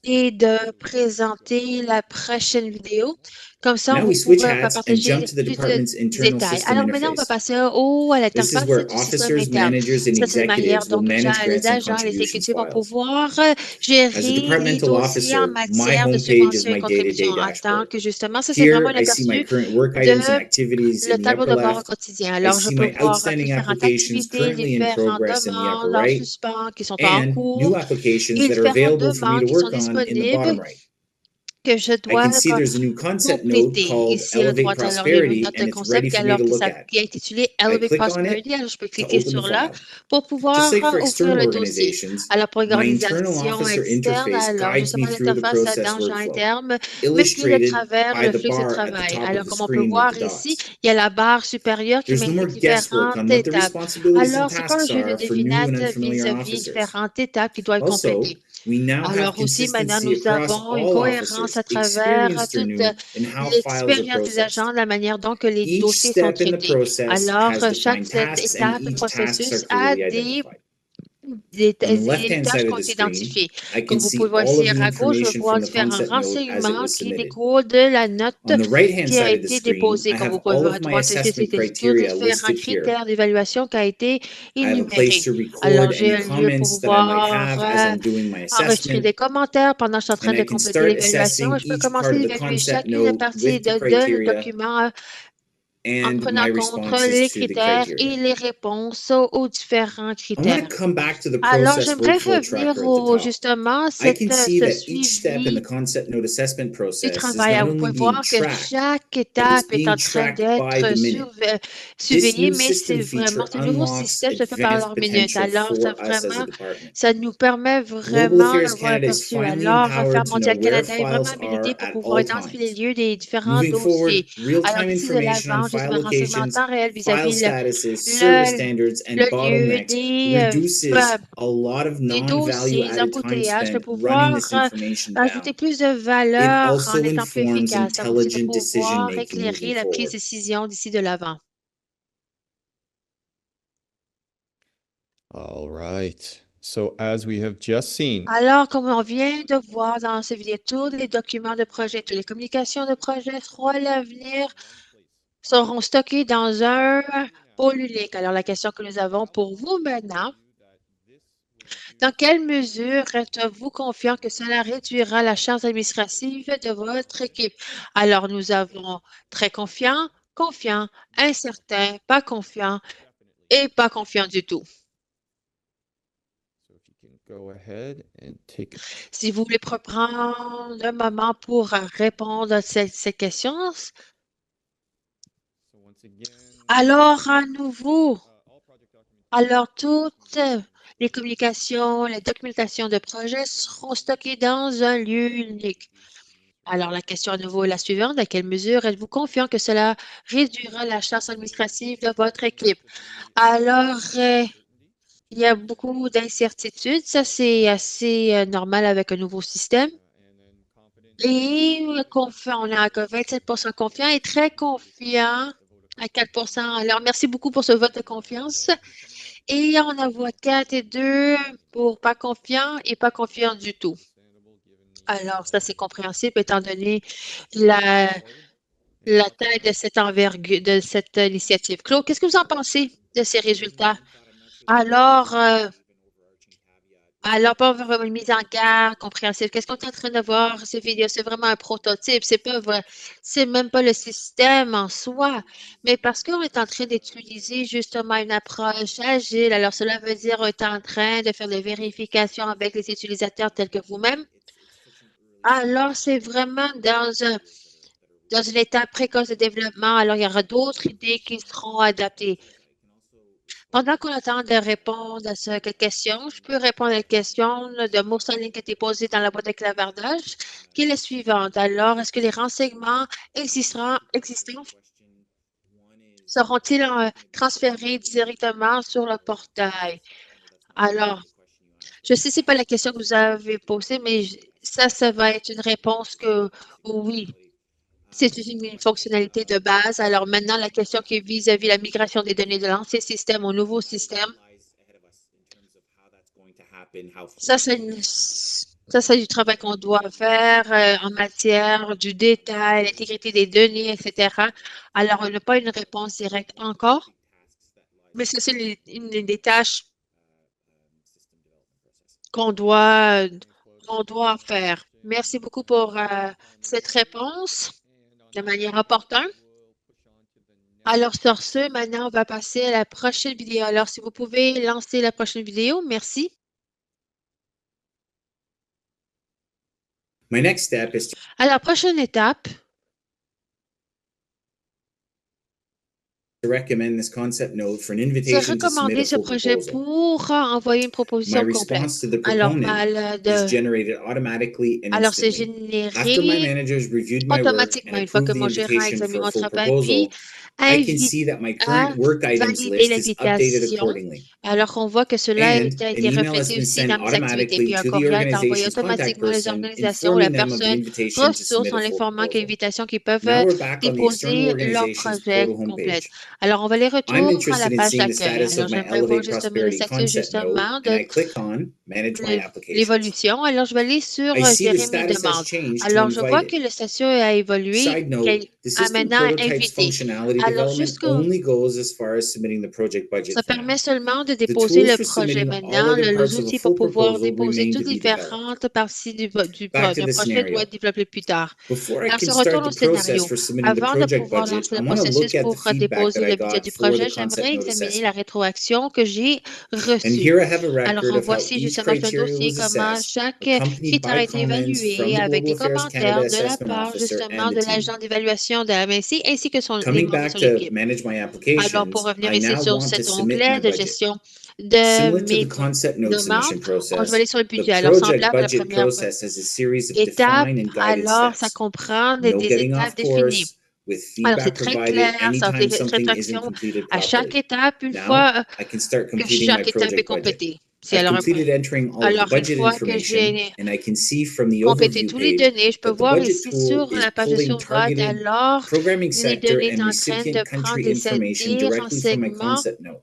et de présenter la prochaine vidéo. Comme ça, Now on we switch pourra hats and partager jump to the plus de department's internal détails. system Alors, maintenant, on va interface. passer à This is l'interface where du système officers, interne. managers, and Ça, c'est une manière executives will dont manage les grants and agents, les contributions exécutifs vont files. pouvoir As a gérer les departmental dossiers en officer, my matière de homepage is subventions et my day-to-day contributions. En tant dashboard. que, justement, ça, c'est vraiment Here, un I see my aperçu current work items and de activities le in the tableau upper de bord au left. quotidien. I Alors, je see peux my voir outstanding différentes applications activités, currently in différentes progress in the upper demandes en right, suspens qui sont en and cours new applications et that are différentes available for me demandes to qui sont work on in the disponibles bottom right. que je I dois can see there's a new concept note compléter called ici à Elevate droite. Alors, il y a une Prosperity, note de and it's ready concept for me to look at. qui est intitulée I Elevate click on it Prosperity. Alors, je peux to cliquer open the sur là file. pour Just pouvoir like for ouvrir external le dossier. organizations, Alors, pour my internal l'organisation officer externe, interface alors guides me justement, through the l'interface process d'agent workflow, interne me guide à illustrated travers by le the flux de bar at the travail. top of Alors, the comme on peut screen with voir the ici, dots. il y a la barre supérieure qui There's no more m'indique guesswork différentes on what the étapes. responsibilities and Alors, c'est pas un tasks jeu de are for new and devinette unfamiliar vis-à-vis officers. différentes étapes qui doivent être Also, complétées. we now have Alors aussi, maintenant, consistency nous across avons une all cohérence officers, à travers experienced or toute new, in how files are l'expérience des agents, processed. la manière dont que les Each dossiers sont step in the traités. process Alors, has chaque defined tasks, and étape du each tasks are processus a clearly identified. des On the left-hand tâches side qui of ont the été screen, identifiées. I Comme can vous see pouvez voir all ici of the à gauche, je information vois from the différents concept note as it renseignements was qui submitted. découlent de la note On the right-hand qui a side of the été screen, déposée. I Comme vous have pouvez all voir à of my droite ici, assessment c'est tous criteria différents listed here. critères d'évaluation qui a été I have a place énumérés. to Alors, record j'ai any un lieu pour comments that I might pouvoir have as I'm doing my enregistrer assessment, des commentaires pendant que je suis en train and de I can compléter start l'évaluation. assessing Et je peux each part commencer of the d'évaluer concept chacune note partie with the le criteria document en and prenant my en compte responses les to the critères et criteria. les réponses aux différents I want critères. to come back to the Alors, process j'aimerais workflow revenir tracker at the top. justement I can see ce that each step in the suivi concept note assessment du process is travail. not Alors, vous only pouvez being voir que tracked, chaque but it's étape est being en train tracked by d'être the minute. This surveillée, new mais system c'est vraiment, feature ce nouveau unlocks système se fait par advanced leur minute. potential Alors, ça for us as a vraiment, department. ça nous permet Global vraiment Affairs d'avoir un Canada is aperçu. finally Alors, empowered Affaires to know mondiales where Canada est vraiment files habilité are pour at pouvoir all identifier les times. lieux des différents Moving forward, dossiers. Alors, real-time d'ici de information on l'avant, file justement, renseignement en locations, temps réel file vis-à-vis statuses, service le, standards, and le lieu bottlenecks reduces a lot of des non-value dossiers, des added time embouteillages, de spent running pouvoir this information ajouter down. plus de It valeur en also étant plus informs efficace. Ça aussi de intelligent decision pouvoir making éclairer moving la prise forward. de décision d'ici de l'avant. All right. So as we have just seen, Alors, comme on vient de voir dans cette vidéo, tous les documents de projet, toutes les communications de projet seront à l'avenir seront stockés dans un pôle unique. Alors, la question que nous avons pour vous maintenant, dans quelle mesure êtes-vous confiant que cela réduira la charge administrative de votre équipe? Alors, nous avons très confiant, confiant, incertain, pas confiant et pas confiant du tout. so if you can go ahead and take Si vous voulez prendre un moment pour répondre à cette question, so once again, alors à nouveau, all project documents alors toutes les communications, les documentations de projet seront stockées dans un lieu unique. Alors, la question à nouveau est la suivante. À quelle mesure êtes-vous confiant que cela réduira la charge administrative de votre équipe? Alors, il y a beaucoup d'incertitudes. Ça, c'est assez normal avec un nouveau système. Et on est à 27% confiant et très confiant à 4%. Alors, merci beaucoup pour ce vote de confiance. Et on a voix 4 et 2 pour pas confiant et pas confiant du tout. Alors, ça, c'est compréhensible étant donné la taille de cette envergure, de cette initiative. Claude, qu'est-ce que vous en pensez de ces résultats? Alors, pas vraiment une mise en garde compréhensible. Qu'est-ce qu'on est en train de voir, ces vidéos? C'est vraiment un prototype. C'est pas vrai. C'est même pas le système en soi. Mais parce qu'on est en train d'utiliser justement une approche agile, alors cela veut dire qu'on est en train de faire des vérifications avec les utilisateurs tels que vous-même. Alors, c'est vraiment dans une étape précoce de développement. Alors, il y aura d'autres idées qui seront adaptées. Pendant qu'on attend de répondre à cette question, je peux répondre à la question de Moussaline qui a été posée dans la boîte de clavardage, qui est la suivante. Alors, est-ce que les renseignements existants seront-ils transférés directement sur le portail? Alors, je sais que ce n'est pas la question que vous avez posée, mais ça va être une réponse que oui. C'est une fonctionnalité de base. Alors maintenant, la question qui est vis-à-vis la migration des données de l'ancien système au nouveau système, ça, c'est du travail qu'on doit faire en matière du détail, l'intégrité des données, etc. Alors, on n'a pas une réponse directe encore, mais ça, c'est une des tâches qu'on doit faire. Merci beaucoup pour cette réponse de manière opportune. Alors, sur ce, maintenant, on va passer à la prochaine vidéo. Alors, si vous pouvez lancer la prochaine vidéo, merci. My next step is to Alors, prochaine étape, recommend this concept note for an c'est invitation to submit recommander a ce full projet proposal. pour envoyer une My proposition complète. response to the Alors, proponent is generated automatically and alors c'est instantly. After my généré managers reviewed my work automatiquement and une fois que approved the mon gérant a invitation examiné for a mon full travail, puis proposal, I can see that my current work items valider list is updated l'invitation. accordingly. Alors, on voit que cela a And été an email has reflété been aussi sent dans mes activités. automatically Puis un to the courriel est envoyé organization's contact automatiquement aux person, organisations ou la informing them of the personne invitation to ressource submit en a full l'informant qu'il y a une proposal. invitation qu'ils peuvent Now we're back on the external déposer leur organization's projet portal complet. homepage. Alors, on va les I'm retourner à interested la in page seeing the d'accueil. status Alors, of my j'aimerais voir Elevate justement le Prosperity statut concept justement note, de and I click on Manage my applications. l'évolution. Alors, je vais aller sur I see the gérer mes status has demandes. changed to Alors, je vois que invited. le statut a évolué, Side note, qu'elle the a system maintenant prototype's invité. functionality Alors, development only goes as far as submitting the project budget ça for now. permet seulement de The déposer tools le for projet. submitting all Maintenant, other les parts of a outils pour full pouvoir proposal déposer remain toutes to be developed. différentes parties du Back to the projet scenario. doit être développé plus tard. Before I Alors, can se start retourne au the process scénario. for submitting the Avant de project pouvoir budget, lancer I le want to processus look at pour the feedback déposer that I le budget got du for the projet, concept j'aimerais note examiner la assessment. rétroaction que j'ai And reçue. here I have a Alors, record of how voici each justement sur le criteria dossier was comment assessed, chaque accompanied critère a by été comments from évalué the avec des Global Affairs Canada commentaires de la Assessment part Officer justement and de the team. l'agent d'évaluation de la MSI ainsi que les Coming membres de back son to équipe. manage my Alors, applications, pour revenir I ici now sur want to cet submit onglet my de budget. gestion de Similar to mes the concept note submission demandes, je vais aller process, sur le the budget. Alors, project semblable à la budget première process has a series of étape, defined and guided alors ça steps. comprend No des getting étapes off définies. course, with Alors, c'est feedback très provided clair, ça anytime des something isn't rétractions completed à chaque properly. étape, une Now, fois I can start que completing my chaque étape est project budget. complétée. C'est I've alors, completed entering all of the alors une budget fois que information, j'ai and I can see from the complété overview toutes les page données, je peux that the voir budget ici tool sur is la page de pulling sauvegarde, targeted alors programming les sector données and est en train de recipient prendre country des information directly from my renseignements concept note.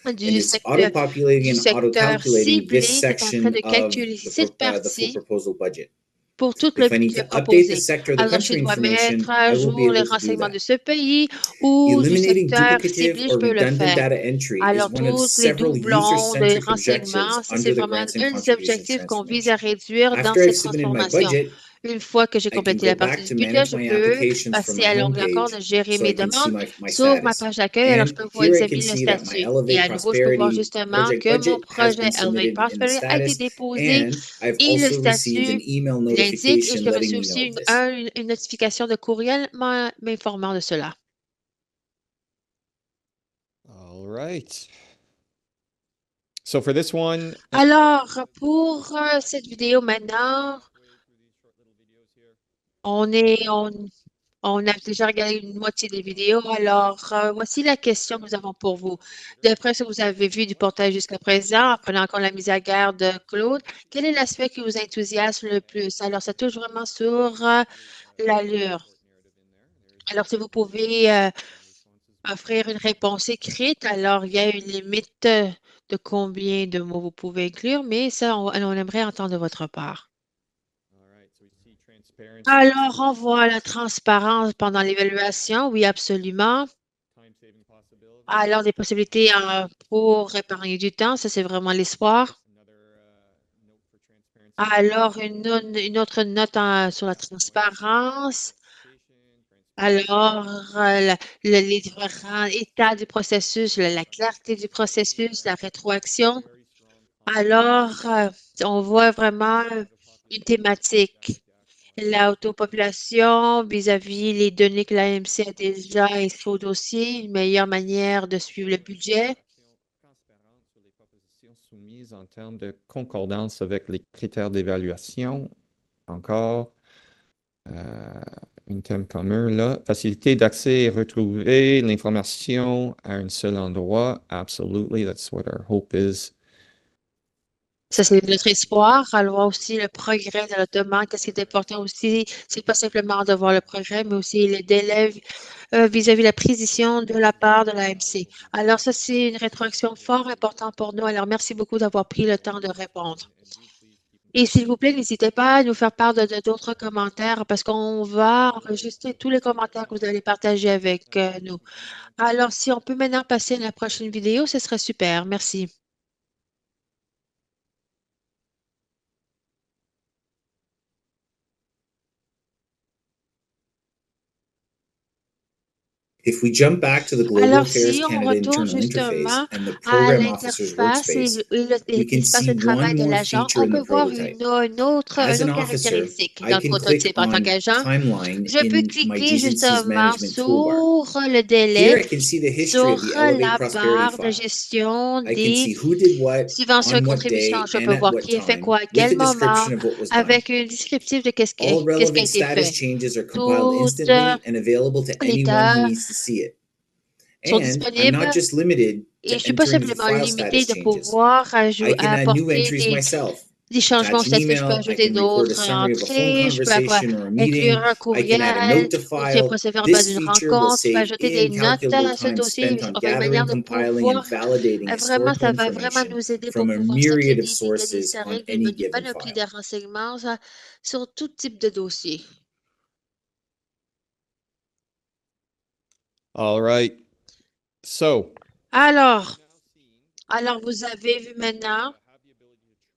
And it's auto-populating and auto-calculating this ciblé est en train section de of calculer cette the full partie proposal budget. pour tout If le I need budget to update the proposé. sector, the Alors, je country dois information, mettre à I will be jour les able to do renseignements that. de ce pays ou du Eliminating secteur duplicative ciblé, or je peux le redundant faire. data entry is Alors, one of tous les several doublons des user-centric renseignements, objectives ça, c'est under the vraiment grants and un des contributions objectifs qu'on vise à transformation. réduire dans After I've cette submitted my transformation. budget, Une fois que j'ai I can complété go la partie back du to budget, manage je my peux applications from passer my à l'onglet encore de homepage gérer so mes I can see demandes my sur ma status. page d'accueil. Alors, je And peux vous here I can examiner le see that my statut. Et Elevate à nouveau, je peux voir Prosperity justement project que mon budget has projet been Elevate submitted in the Prosperity a été status, déposé and I've et le also received an statut email l'indique et notification j'ai letting reçu me know aussi of this. une notification de courriel m'informant de cela. All right. So for this one, Alors, pour cette vidéo maintenant, on a déjà regardé une moitié des vidéos. Alors, voici la question que nous avons pour vous. D'après ce que vous avez vu du portail jusqu'à présent, en prenant en compte la mise à garde de Claude, quel est l'aspect qui vous enthousiasme le plus? Alors, ça touche vraiment sur l'allure. Alors, si vous pouvez offrir une réponse écrite, alors il y a une limite de combien de mots vous pouvez inclure, mais ça, on aimerait entendre de votre part. Alors, on voit la transparence pendant l'évaluation. Oui, absolument. Alors, des possibilités pour épargner du temps, ça, c'est vraiment l'espoir. Alors, une autre note sur la transparence. Alors, les différents états du processus, la clarté du processus, la rétroaction. Alors, on voit vraiment une thématique. L'autopopulation vis-à-vis les données que l'AMC a déjà inscrites au dossier, une meilleure manière de suivre le budget. Transparence sur les propositions soumises en termes de concordance avec les critères d'évaluation. Encore, un thème commun là. Facilité d'accès et retrouver l'information à un seul endroit. Absolutely, that's what our hope is. Ça, c'est notre espoir. Alors, aussi le progrès de la demande. Qu'est-ce qui est important aussi? C'est pas simplement de voir le progrès, mais aussi le délai vis-à-vis la précision de la part de l'AMC. Alors, ça, c'est une rétroaction fort importante pour nous. Alors, merci beaucoup d'avoir pris le temps de répondre. Et s'il vous plaît, n'hésitez pas à nous faire part d'autres commentaires parce qu'on va enregistrer tous les commentaires que vous allez partager avec nous. Alors, si on peut maintenant passer à la prochaine vidéo, ce serait super. Merci. If we jump back to the Global Alors, Affairs si on Canada retourne internal interface justement and the à program officer's l'interface et workspace, we can l'espace de see travail one de more l'agent, feature on in peut the voir prototype. une autre As an officer, caractéristique I dans le can click prototype en tant on qu'agent. timeline Je peux in my cliquer GZC's justement management toolbar. sur le Here délai, I can see the history sur of the Elevate la Prosperity barre de file. gestion I can des see who did what, subventions et on what contributions. day, Je and peux at voir what qui a fait time, quoi, à with quel a moment, description of what was done. avec un descriptif de qu'est-ce qui All a relevant été status fait. changes are compiled Toutes instantly and available to anyone who l'état needs to see it. sont And I'm disponibles not just limited et je to ne suis pas entering the simplement file limitée status de changes. pouvoir I can add new apporter entries myself. des changements au Attach an statut. Je peux email, I ajouter can record a d'autres summary of a phone entrées, je peux conversation or a inclure meeting, un I can add a courriel, note to aussi un file. procès verbal This d'une feature will rencontre. Je peux save ajouter des notes incalculable à ce time dossier. spent Ça on aura une gathering, manière de compiling, and pouvoir, validating vraiment, historical ça va vraiment information nous aider pour from a pouvoir sortir myriad of des données sources on historiques, any d'une given panoplie file. de renseignements sur tout type de dossier. All right. So, Alors, vous avez vu maintenant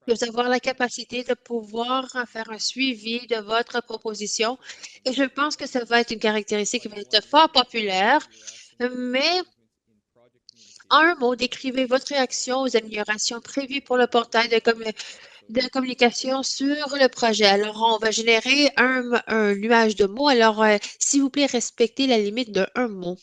que vous avez la capacité de pouvoir faire un suivi de votre proposition. Et je pense que ça va être une caractéristique qui va être fort populaire. Mais en un mot, décrivez votre réaction aux améliorations prévues pour le portail de communication sur le projet. Alors, on va générer un nuage de mots. Alors, s'il vous plaît, respectez la limite de un mot.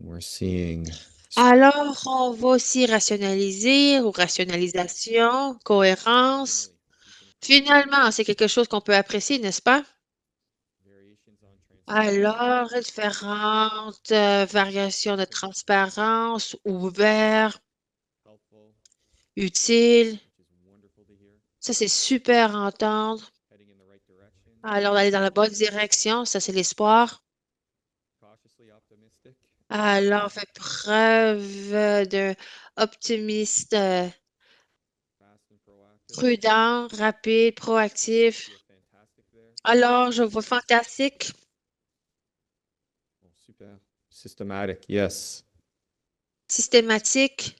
we're seeing. Alors, on va aussi rationaliser ou rationalisation, cohérence. Finalement, c'est quelque chose qu'on peut apprécier, n'est-ce pas? Alors, différentes variations de transparence, ouvert, utile. Ça, c'est super à entendre. Alors, d'aller dans la bonne direction, ça, c'est l'espoir. Alors, fait preuve de optimiste, prudent, rapide, proactif. Alors, je vois fantastique. Oh, super. Systematic, yes. Systématique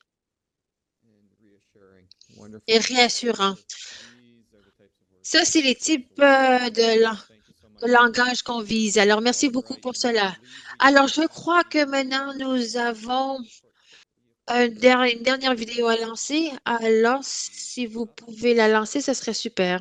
And reassuring. Wonderful. et réassurant. These are the types of words. Ça, c'est les types de langage qu'on vise. Alors, merci beaucoup pour cela. Alors, je crois que maintenant, nous avons une dernière vidéo à lancer. Alors, si vous pouvez la lancer, ce serait super.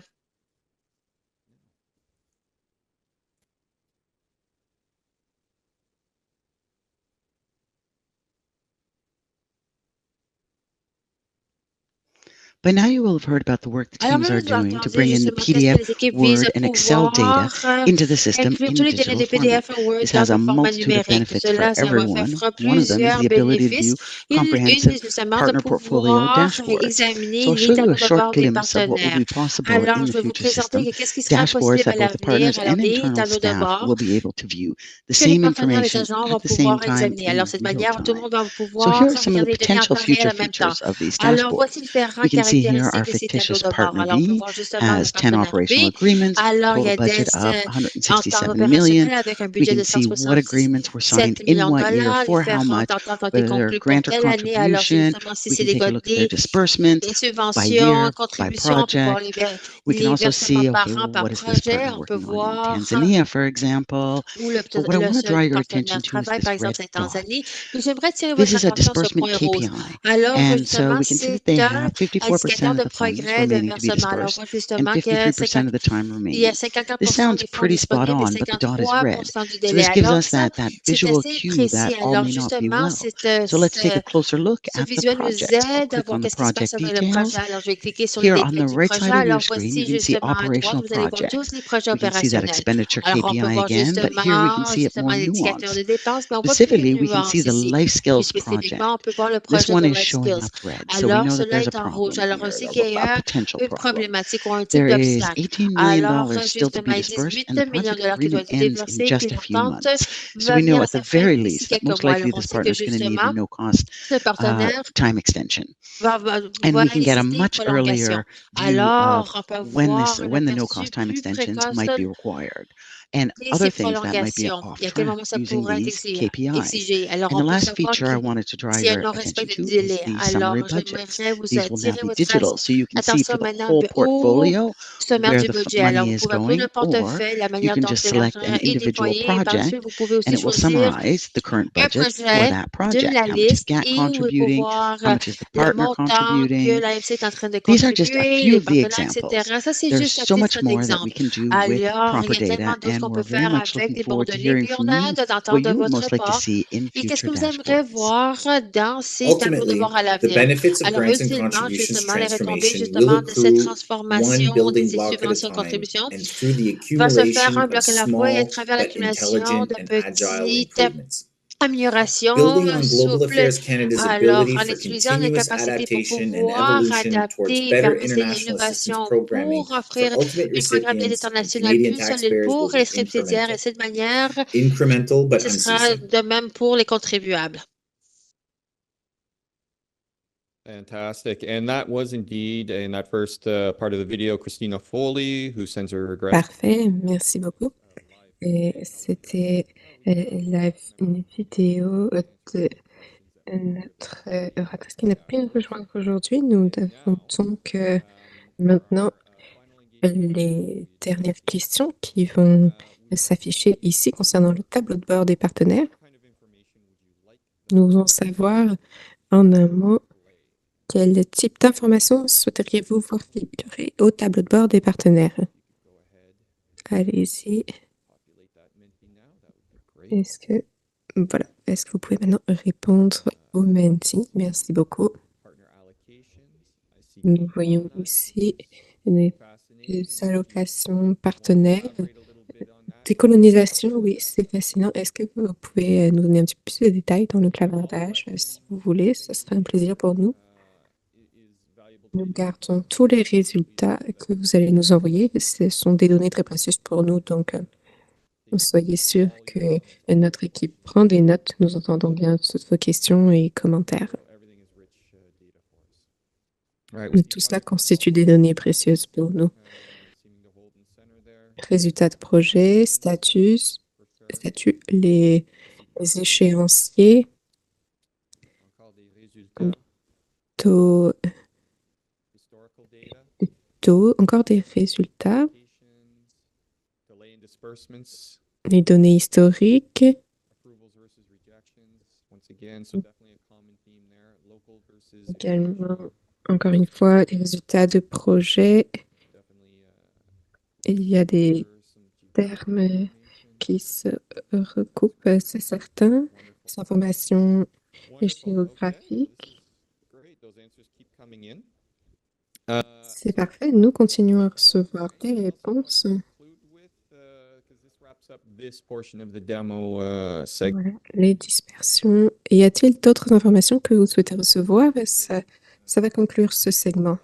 By now, you will have heard about the work the Alors, teams maintenant, are vous doing to entendez bring in the justement qu'est-ce que les PDF, équipes visent Word, à and Excel data pouvoir into the system inclure in tous les données digital des format. PDF et Word This dans has a le format multitude of numérique. benefits for Cela, ça everyone. fera One of them is plusieurs the ability to view bénéfices. Une comprehensive justement de partner portfolio pouvoir dashboards. examiner So I'll les show you tableaux a de short bord des glimpse of what will partenaires. be possible Alors, in je the vais vous future présenter system. qu'est-ce qui sera Dashboards possible à that both the l'avenir. partners Alors, and des internal tableaux de staff bord will be able to view the que les same partenaires et les information agents at vont the same pouvoir time examiner. in Alors, cette real manière, tout le time. monde va So pouvoir here are some of the regarder les données en potential temps réel future en même temps. features of these Alors, voici dashboards. différentes We can see here caractéristiques our de ces tableaux fictitious de bord. partner Alors, on peut B voir justement le has 10 partenaire operational B. agreements, Alors, il y total a budget des of ententes 167 million. opérationnelles avec un We budget de can see what agreements were signed 167 in millions de what year dollars. for how Différentes much, ententes ont été whether they're conclues pour grant or telle année. Alors, c'est contribution. justement si We c'est can des, take a look at their disbursements des by subventions, year, by contributions, on peut voir project. We can les also versements see, par okay, an, well, par what is this projet. partner On peut working on in voir Tanzania, for example? où le, But what I want to draw le your partenaire attention to is travaille, par this red exemple, c'est dot. Tanzanie. Mais j'aimerais attirer This votre is a attention sur ce disbursement point rose. KPI. Alors, And so justement, we can see c'est that they un have 54% indicateur of de the funds progrès de remaining to be versement. Alors, on dispersed voit and justement que 53% of the time il y a remaining. 54 This sounds des fonds pretty spot disponibles et on, but the dot is red. 53 du So délai. this gives Alors, us ça, that c'est visual assez cue that précis. all Alors, may not be justement, well. So let's take a closer look ce at the visuel nous project. I'll aide à click voir on the qu'est-ce qui se passe project dans le projet. details. Alors, je vais cliquer sur les Here on détails the du right projet. side of your Alors, screen, voici you can see justement à droite, operational vous allez voir tous projects. les projets We can see that opérationnels. expenditure Alors, on peut KPI voir again, but here we can justement, see it more l'indicateur de nuanced. dépenses, mais on voit plus les Specifically, we can see nuances the ici. life Plus skills project. spécifiquement, on peut voir le This projet one de is Life showing Skills. up red, so we Alors, know that cela there's a est en rouge. problem Alors, on here, sait qu'il y a a potential une problem. problématique ou un type There is d'obstacle. $18 million Alors, still to be justement, il dispersed, 18 and the millions de project dollars qui doivent agreement être ends in déversés, puis just a le few montant months. So va we know venir à at the sa fin very d'ici least that quelques most mois. likely Alors, on this sait que partner is going to need a justement, no-cost ce partenaire time extension. va And we can get a nécessiter une much prolongation. earlier view Alors, of on peut when voir un when the aperçu no-cost time plus extensions précoce might be required, and de other ces things that might be prolongations. off Et à quel track moment ça using pourrait être these KPIs. exigé. Alors, And on the peut last savoir feature I wanted to draw s'il y a your un non-respect attention de to is délai. the summary Alors, budget. j'aimerais vous These will now attirer be votre digital, so you can see attention for the maintenant whole au portfolio sommaire where du the budget. money Alors, vous is pouvez voir le going, or portefeuille, la you manière can dont just l'argent select an est individual déployé. Et par la project, suite, vous pouvez and aussi it will choisir summarize the current un budget for projet that de project. la How much is liste GAT et vous pouvez contributing? voir How much is the le partner montant que contributing? l'AMC est en train de These are just a contribuer, few les of the partenaires, examples. etc. Ça, c'est There's juste à so much titre more that we d'exemple. can do with Alors, il y proper a tellement data, d'autres and qu'on peut we're very faire much avec looking les bons forward to données. hearing Puis, on from a you hâte what d'entendre de you would votre most like to part. see in Et qu'est-ce future que vous aimeriez dashboards. voir dans ces tableaux de Ultimately, bord à the l'avenir? benefits of Alors, grants and ultimement, contributions justement, les retombées transformation will justement de cette accrue one transformation de building ces block at a subventions de time contribution and through the va se faire accumulation un of bloc à la fois et à small travers but l'accumulation intelligent de and agile petites improvements. améliorations Building on Global souples. Affairs Canada's Alors, ability en for utilisant nos continuous capacités pour adaptation and pouvoir evolution towards adapter et better permettre international assistance l'innovation programming pour for offrir ultimate un programme d'aide recipients and internationale Canadian plus solide taxpayers will pour les be subsidiaires. Et de incremental. cette manière, Incremental but ce sera unceasing. de même pour les contribuables. Fantastic. And that was indeed in that first part of the video, Christina Foley, who sends her regrets. Parfait, merci beaucoup. Et c'était une vidéo de notre oratrice qui n'a pu nous rejoindre aujourd'hui. Nous avons donc maintenant les dernières questions qui vont s'afficher ici concernant le tableau de bord des partenaires. Nous voulons savoir en un mot quel type d'informations souhaiteriez-vous voir figurer au tableau de bord des partenaires? Allez-y. Est-ce que vous pouvez maintenant répondre au Menti? Merci beaucoup. Nous voyons ici les allocations partenaires. Décolonisation, oui, c'est fascinant. Est-ce que vous pouvez nous donner un petit peu plus de détails dans le clavardage, si vous voulez? Ce serait un plaisir pour nous. Nous gardons tous les résultats que vous allez nous envoyer. Ce sont des données très précieuses pour nous, donc Soyez sûr que notre équipe prend des notes. Nous entendons bien toutes vos questions et commentaires. Tout cela constitue des données précieuses pour nous. Résultats de projet, statut, les échéanciers, taux, encore des résultats, les données historiques, également, encore une fois, les résultats de projet. Il y a des termes qui se recoupent, c'est certain. Des informations géographiques. C'est parfait. Nous continuons à recevoir des réponses. Voilà, les dispersions. Y a-t-il d'autres informations que vous souhaitez recevoir? Ça va conclure ce segment.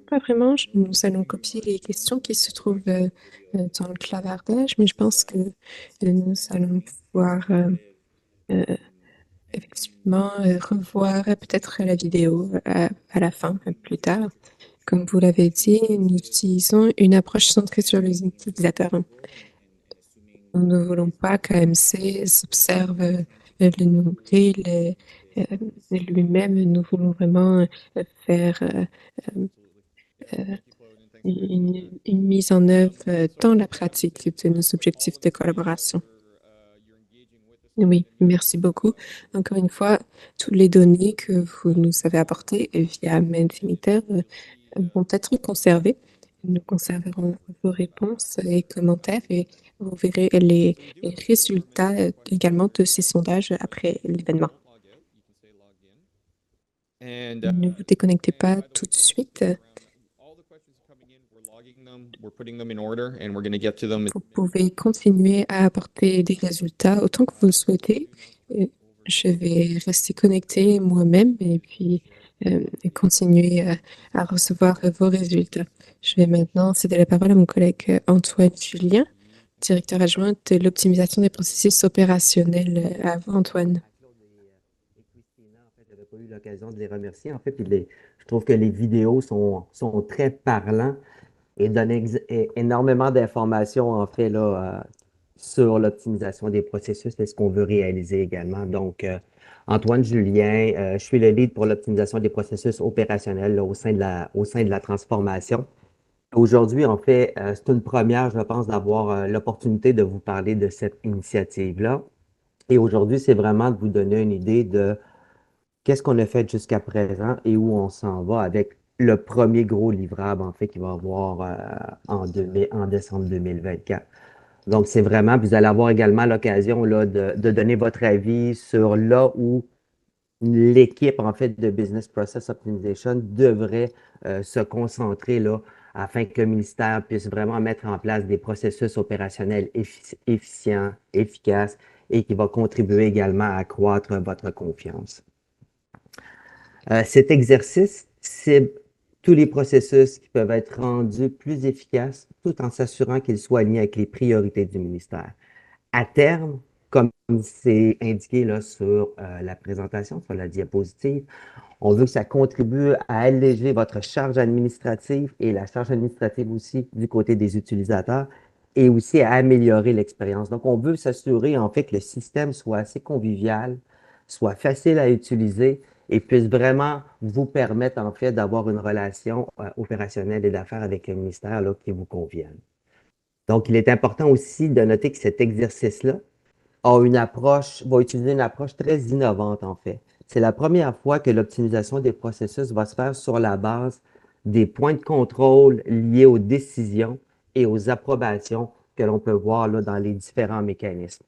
Pas vraiment. Nous allons copier les questions qui se trouvent dans le clavardage, mais je pense que nous allons pouvoir effectivement revoir peut-être la vidéo à la fin, plus tard. Comme vous l'avez dit, nous utilisons une approche centrée sur les utilisateurs. Nous ne voulons pas qu'AMC observe le nombril lui-même. Nous voulons vraiment faire une mise en œuvre dans la pratique de nos objectifs de collaboration. Oui, merci beaucoup. Encore une fois, toutes les données que vous nous avez apportées via Mentimeter vont être conservées. Nous conserverons vos réponses et commentaires et vous verrez les résultats également de ces sondages après l'événement. Ne vous déconnectez pas tout de suite. Vous pouvez continuer à apporter des résultats autant que vous le souhaitez. Je vais rester connecté moi-même et puis continuer à recevoir vos résultats. Je vais maintenant céder la parole à mon collègue Antoine Julien, directeur adjoint de l'optimisation des processus opérationnels. À vous, Antoine. Je n'avais pas eu l'occasion de les remercier. En fait, puis je trouve que les vidéos sont très parlants et donnent énormément d'informations, en fait, là, sur l'optimisation des processus et ce qu'on veut réaliser également. Donc, Antoine Julien, je suis le lead pour l'optimisation des processus opérationnels là, au sein de la transformation. Aujourd'hui, en fait, c'est une première, je pense, d'avoir l'opportunité de vous parler de cette initiative-là. Et aujourd'hui, c'est vraiment de vous donner une idée de qu'est-ce qu'on a fait jusqu'à présent et où on s'en va avec le premier gros livrable, en fait, qu'il va y avoir en décembre 2024. Donc, c'est vraiment, vous allez avoir également l'occasion là, de donner votre avis sur là où l'équipe, en fait, de Business Process Optimization devrait se concentrer là, afin que le ministère puisse vraiment mettre en place des processus opérationnels efficients, efficaces et qui va contribuer également à accroître votre confiance. Cet exercice cible tous les processus qui peuvent être rendus plus efficaces tout en s'assurant qu'ils soient alignés avec les priorités du ministère. À terme, comme c'est indiqué là, sur la présentation, sur la diapositive, on veut que ça contribue à alléger votre charge administrative et la charge administrative aussi du côté des utilisateurs et aussi à améliorer l'expérience. Donc, on veut s'assurer en fait que le système soit assez convivial, soit facile à utiliser et puisse vraiment vous permettre en fait d'avoir une relation opérationnelle et d'affaires avec le ministère là, qui vous convienne. Donc, il est important aussi de noter que cet exercice-là va utiliser une approche très innovante en fait. C'est la première fois que l'optimisation des processus va se faire sur la base des points de contrôle liés aux décisions et aux approbations que l'on peut voir là, dans les différents mécanismes.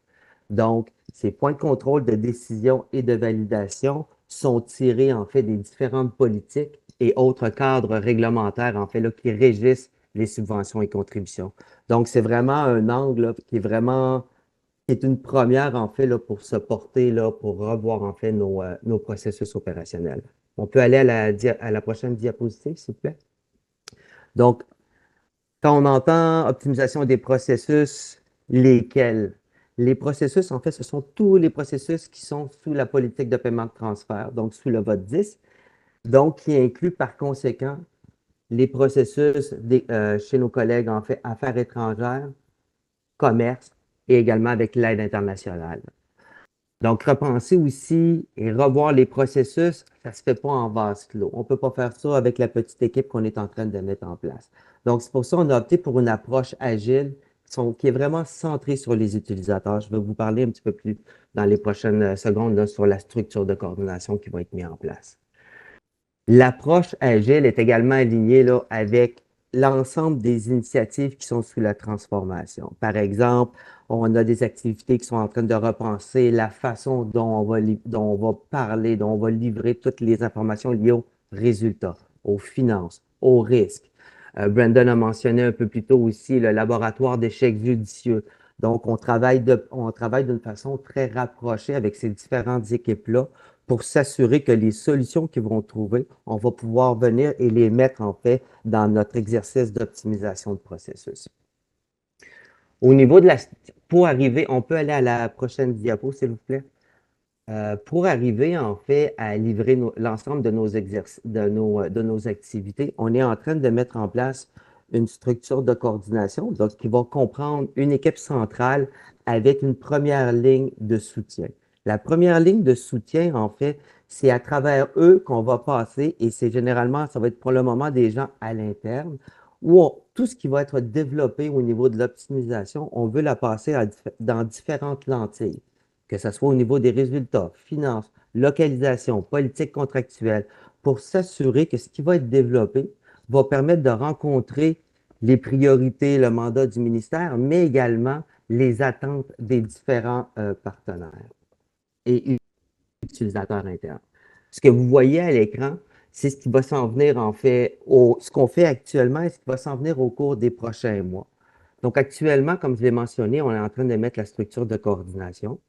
Donc, ces points de contrôle de décision et de validation sont tirés en fait des différentes politiques et autres cadres réglementaires en fait là, qui régissent les subventions et contributions. Donc, c'est vraiment un angle là, qui est une première en fait là, pour se porter, là, pour revoir en fait nos processus opérationnels. On peut aller à la prochaine diapositive, s'il vous plaît. Donc, Quand on entend optimisation des processus, lesquels? Les processus, en fait, ce sont tous les processus qui sont sous la politique de paiement de transfert, donc sous le vote 10, donc qui inclut par conséquent les processus chez nos collègues en fait affaires étrangères, commerce et également avec l'aide internationale. Donc, repenser aussi et revoir les processus, ça ne se fait pas en vase clos. On ne peut pas faire ça avec la petite équipe qu'on est en train de mettre en place. Donc, c'est pour ça qu'on a opté pour une approche agile qui est vraiment centrée sur les utilisateurs. Je vais vous parler un petit peu plus dans les prochaines secondes là, sur la structure de coordination qui va être mise en place. L'approche agile est également alignée là, avec l'ensemble des initiatives qui sont sous la transformation. Par exemple, on a des activités qui sont en train de repenser la façon dont on va parler, dont on va livrer toutes les informations liées aux résultats, aux finances, aux risques. Brandon a mentionné un peu plus tôt aussi le laboratoire d'échecs judicieux. Donc, on travaille d'une façon très rapprochée avec ces différentes équipes-là pour s'assurer que les solutions qu'ils vont trouver, on va pouvoir venir et les mettre en fait dans notre exercice d'optimisation de processus. Au niveau de pour arriver, on peut aller à la prochaine diapo, s'il vous plaît. Pour arriver en fait à livrer l'ensemble de nos exercices, de nos activités, on est en train de mettre en place une structure de coordination, donc qui va comprendre une équipe centrale avec une première ligne de soutien. La première ligne de soutien, en fait, c'est à travers eux qu'on va passer et c'est généralement, ça va être pour le moment des gens à l'interne où tout ce qui va être développé au niveau de l'optimisation, on veut la passer dans différentes lentilles, que ce soit au niveau des résultats, finances, localisation, politique contractuelle, pour s'assurer que ce qui va être développé va permettre de rencontrer les priorités, le mandat du ministère, mais également les attentes des différents partenaires et utilisateurs internes. Ce que vous voyez à l'écran, c'est ce qui va s'en venir en fait, ce qu'on fait actuellement et ce qui va s'en venir au cours des prochains mois. Donc actuellement, comme je l'ai mentionné, on est en train de mettre la structure de coordination,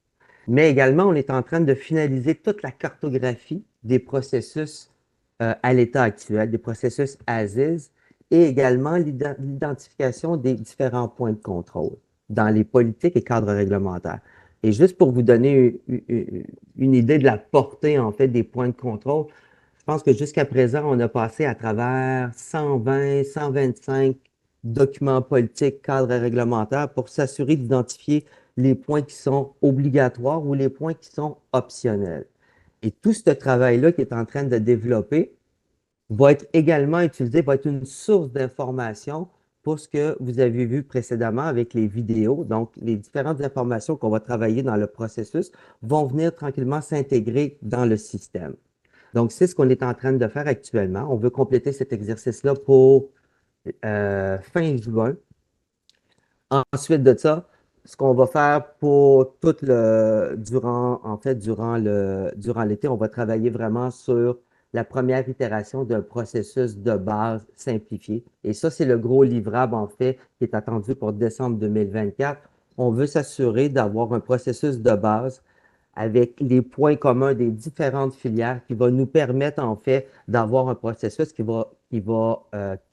mais également on est en train de finaliser toute la cartographie des processus à l'état actuel, des processus as-is, et également l'identification des différents points de contrôle dans les politiques et cadres réglementaires. Et juste pour vous donner une idée de la portée, en fait, des points de contrôle, je pense que jusqu'à présent, on a passé à travers 120, 125 documents politiques, cadres réglementaires pour s'assurer d'identifier les points qui sont obligatoires ou les points qui sont optionnels. Et tout ce travail-là qui est en train de développer va être également utilisé, va être une source d'information pour ce que vous avez vu précédemment avec les vidéos. Donc, les différentes informations qu'on va travailler dans le processus vont venir tranquillement s'intégrer dans le système. Donc, c'est ce qu'on est en train de faire actuellement. On veut compléter cet exercice-là pour fin juin. Ensuite de ça, ce qu'on va faire pour durant l'été, on va travailler vraiment sur la première itération d'un processus de base simplifié. Et ça, c'est le gros livrable, en fait, qui est attendu pour décembre 2024. On veut s'assurer d'avoir un processus de base avec les points communs des différentes filières qui va nous permettre, en fait, d'avoir un processus qui va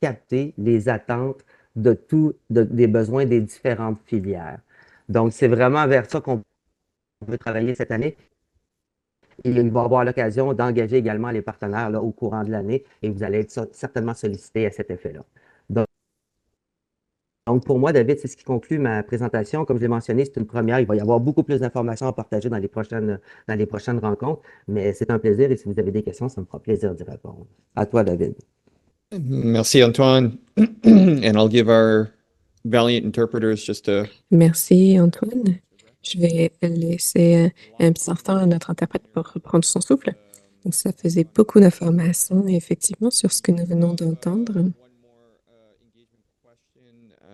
capter les attentes des besoins des différentes filières. Donc, c'est vraiment vers ça qu'on veut travailler cette année. Et il va avoir l'occasion d'engager également les partenaires là, au courant de l'année et vous allez être certainement sollicités à cet effet-là. Donc, pour moi, David, c'est ce qui conclut ma présentation. Comme je l'ai mentionné, c'est une première. Il va y avoir beaucoup plus d'informations à partager dans les prochaines rencontres, mais c'est un plaisir et si vous avez des questions, ça me fera plaisir d'y répondre. À toi, David. Merci, Antoine. And I'll give our valiant interpreters just a... Merci, Antoine. Je vais laisser un petit instant à notre interprète pour reprendre son souffle. Donc, ça faisait beaucoup d'informations, effectivement, sur ce que nous venons d'entendre.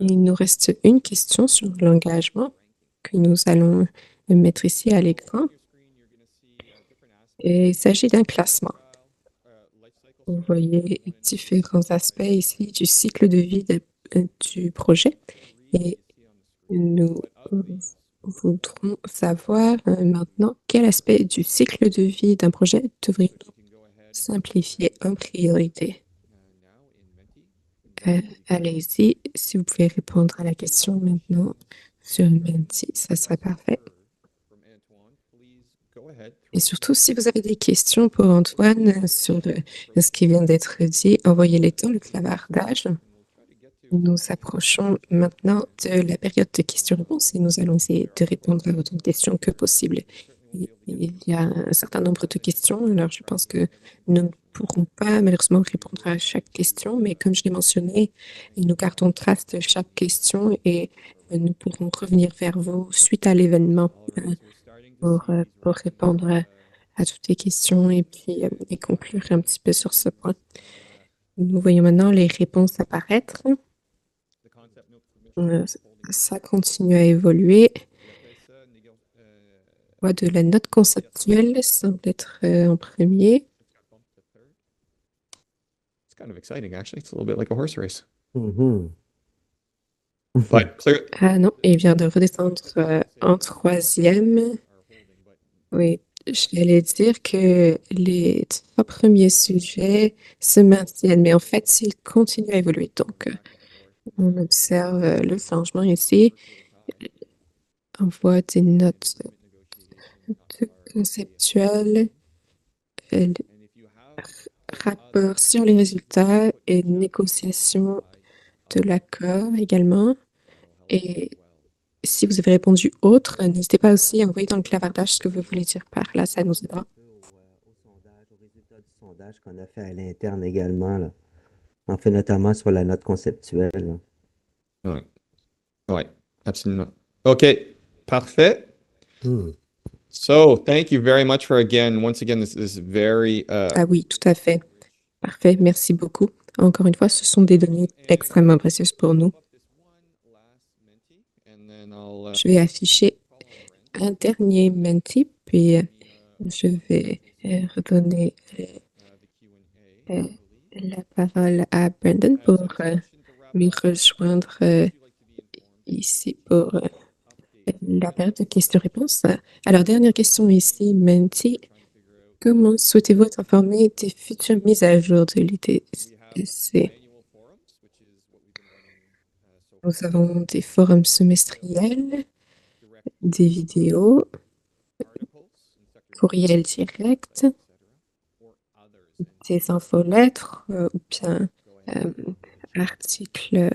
Il nous reste une question sur l'engagement que nous allons mettre ici à l'écran. Il s'agit d'un classement. Vous voyez différents aspects ici du cycle de vie du projet et nous voudrons savoir maintenant quel aspect du cycle de vie d'un projet devrions-nous simplifier en priorité. allez-y, si vous pouvez répondre à la question maintenant sur Menti, ça serait parfait. Et surtout, si vous avez des questions pour Antoine sur ce qui vient d'être dit, envoyez-les dans le clavardage. Nous approchons maintenant de la période de questions-réponses et nous allons essayer de répondre à autant de questions que possible. Il y a un certain nombre de questions, alors je pense que nous ne pourrons pas malheureusement répondre à chaque question, mais comme je l'ai mentionné, nous gardons trace de chaque question et nous pourrons revenir vers vous suite à l'événement pour répondre à toutes les questions et puis et conclure un petit peu sur ce point. Nous voyons maintenant les réponses apparaître. Ça continue à évoluer. La voie de la note conceptuelle semble être en premier. It's kind of exciting, actually. It's a little bit like a horse race. Mhm. But clear. Ah non, il vient de redescendre en troisième. Oui, j'allais dire que les 3 premiers sujets se maintiennent, mais en fait, ils continuent à évoluer. Donc, on observe le changement ici. On voit des notes conceptuelles, rapport sur les résultats et négociation de l'accord également. Et si vous avez répondu autre, n'hésitez pas aussi à envoyer dans le clavardage ce que vous voulez dire par là, ça nous aidera. Aux résultats du sondage qu'on a fait à l'interne également, là. On fait notamment sur la note conceptuelle, là. Ouais. Ouais, absolument. OK, parfait. Hmm. So, thank you very much for once again, this is very Ah oui, tout à fait. Parfait, merci beaucoup. Encore une fois, ce sont des données extrêmement précieuses pour nous. and then I'll Je vais afficher un dernier Menti, puis je vais redonner la parole à Brandon pour lui rejoindre ici pour la période de questions-réponses. Alors, dernière question ici, Menti. Comment souhaitez-vous être informé des futures mises à jour de l'ITSC? Nous avons des forums semestriels, des vidéos, courriels directs, des infolettres ou bien articles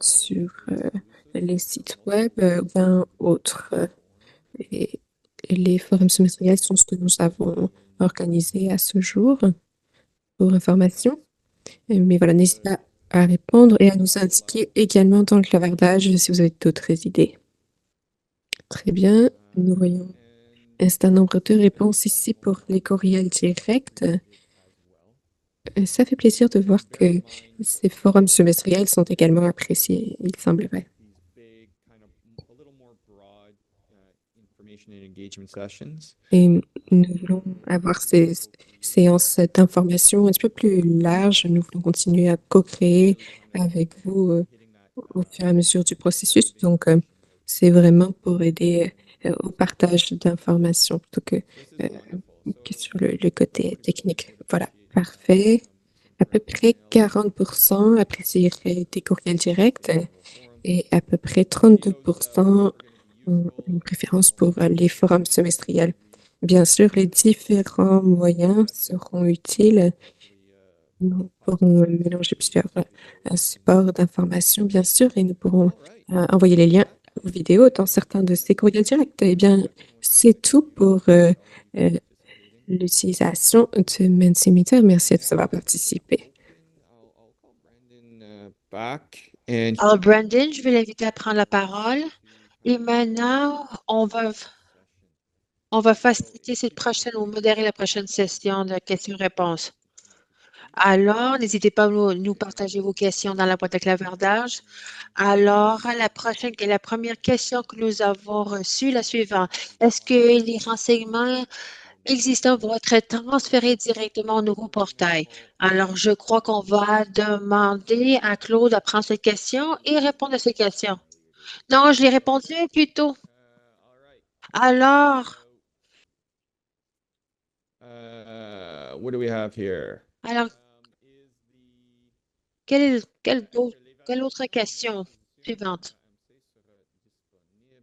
sur les sites web ou bien autres. Et les forums semestriels sont ce que nous avons organisé à ce jour pour information. Mais voilà, n'hésitez pas à répondre et à nous indiquer également dans le clavardage si vous avez d'autres idées. Très bien, nous voyons un certain nombre de réponses ici pour les courriels directs. Ça fait plaisir de voir que ces forums semestriels sont également appréciés, il semblerait. Et nous voulons avoir ces séances d'information un petit peu plus larges. Nous voulons continuer à co-créer avec vous au fur et à mesure du processus. Donc, c'est vraiment pour aider au partage d'informations plutôt que sur le côté technique. Voilà, parfait. À peu près 40% apprécieraient des courriels directs et à peu près 32% ont une préférence pour les forums semestriels. Bien sûr, les différents moyens seront utiles. Nous pourrons mélanger plusieurs supports d'information, bien sûr, et nous pourrons envoyer les liens aux vidéos dans certains de ces courriels directs. Eh bien, c'est tout pour l'utilisation de Mentimeter. Merci de avoir participé. Alors, Brandon, je vais l'inviter à prendre la parole. Et maintenant, on va faciliter cette prochaine ou modérer la prochaine session de questions-réponses. Alors, n'hésitez pas à nous partager vos questions dans la boîte de clavardage. Alors, la première question que nous avons reçue, la suivante. Est-ce que les renseignements existants vont être transférés directement au nouveau portail? Alors, je crois qu'on va demander à Claude de prendre cette question et répondre à cette question. Non, je l'ai répondu plus tôt. Alors, what do we have here? alors, Quelle autre question suivante?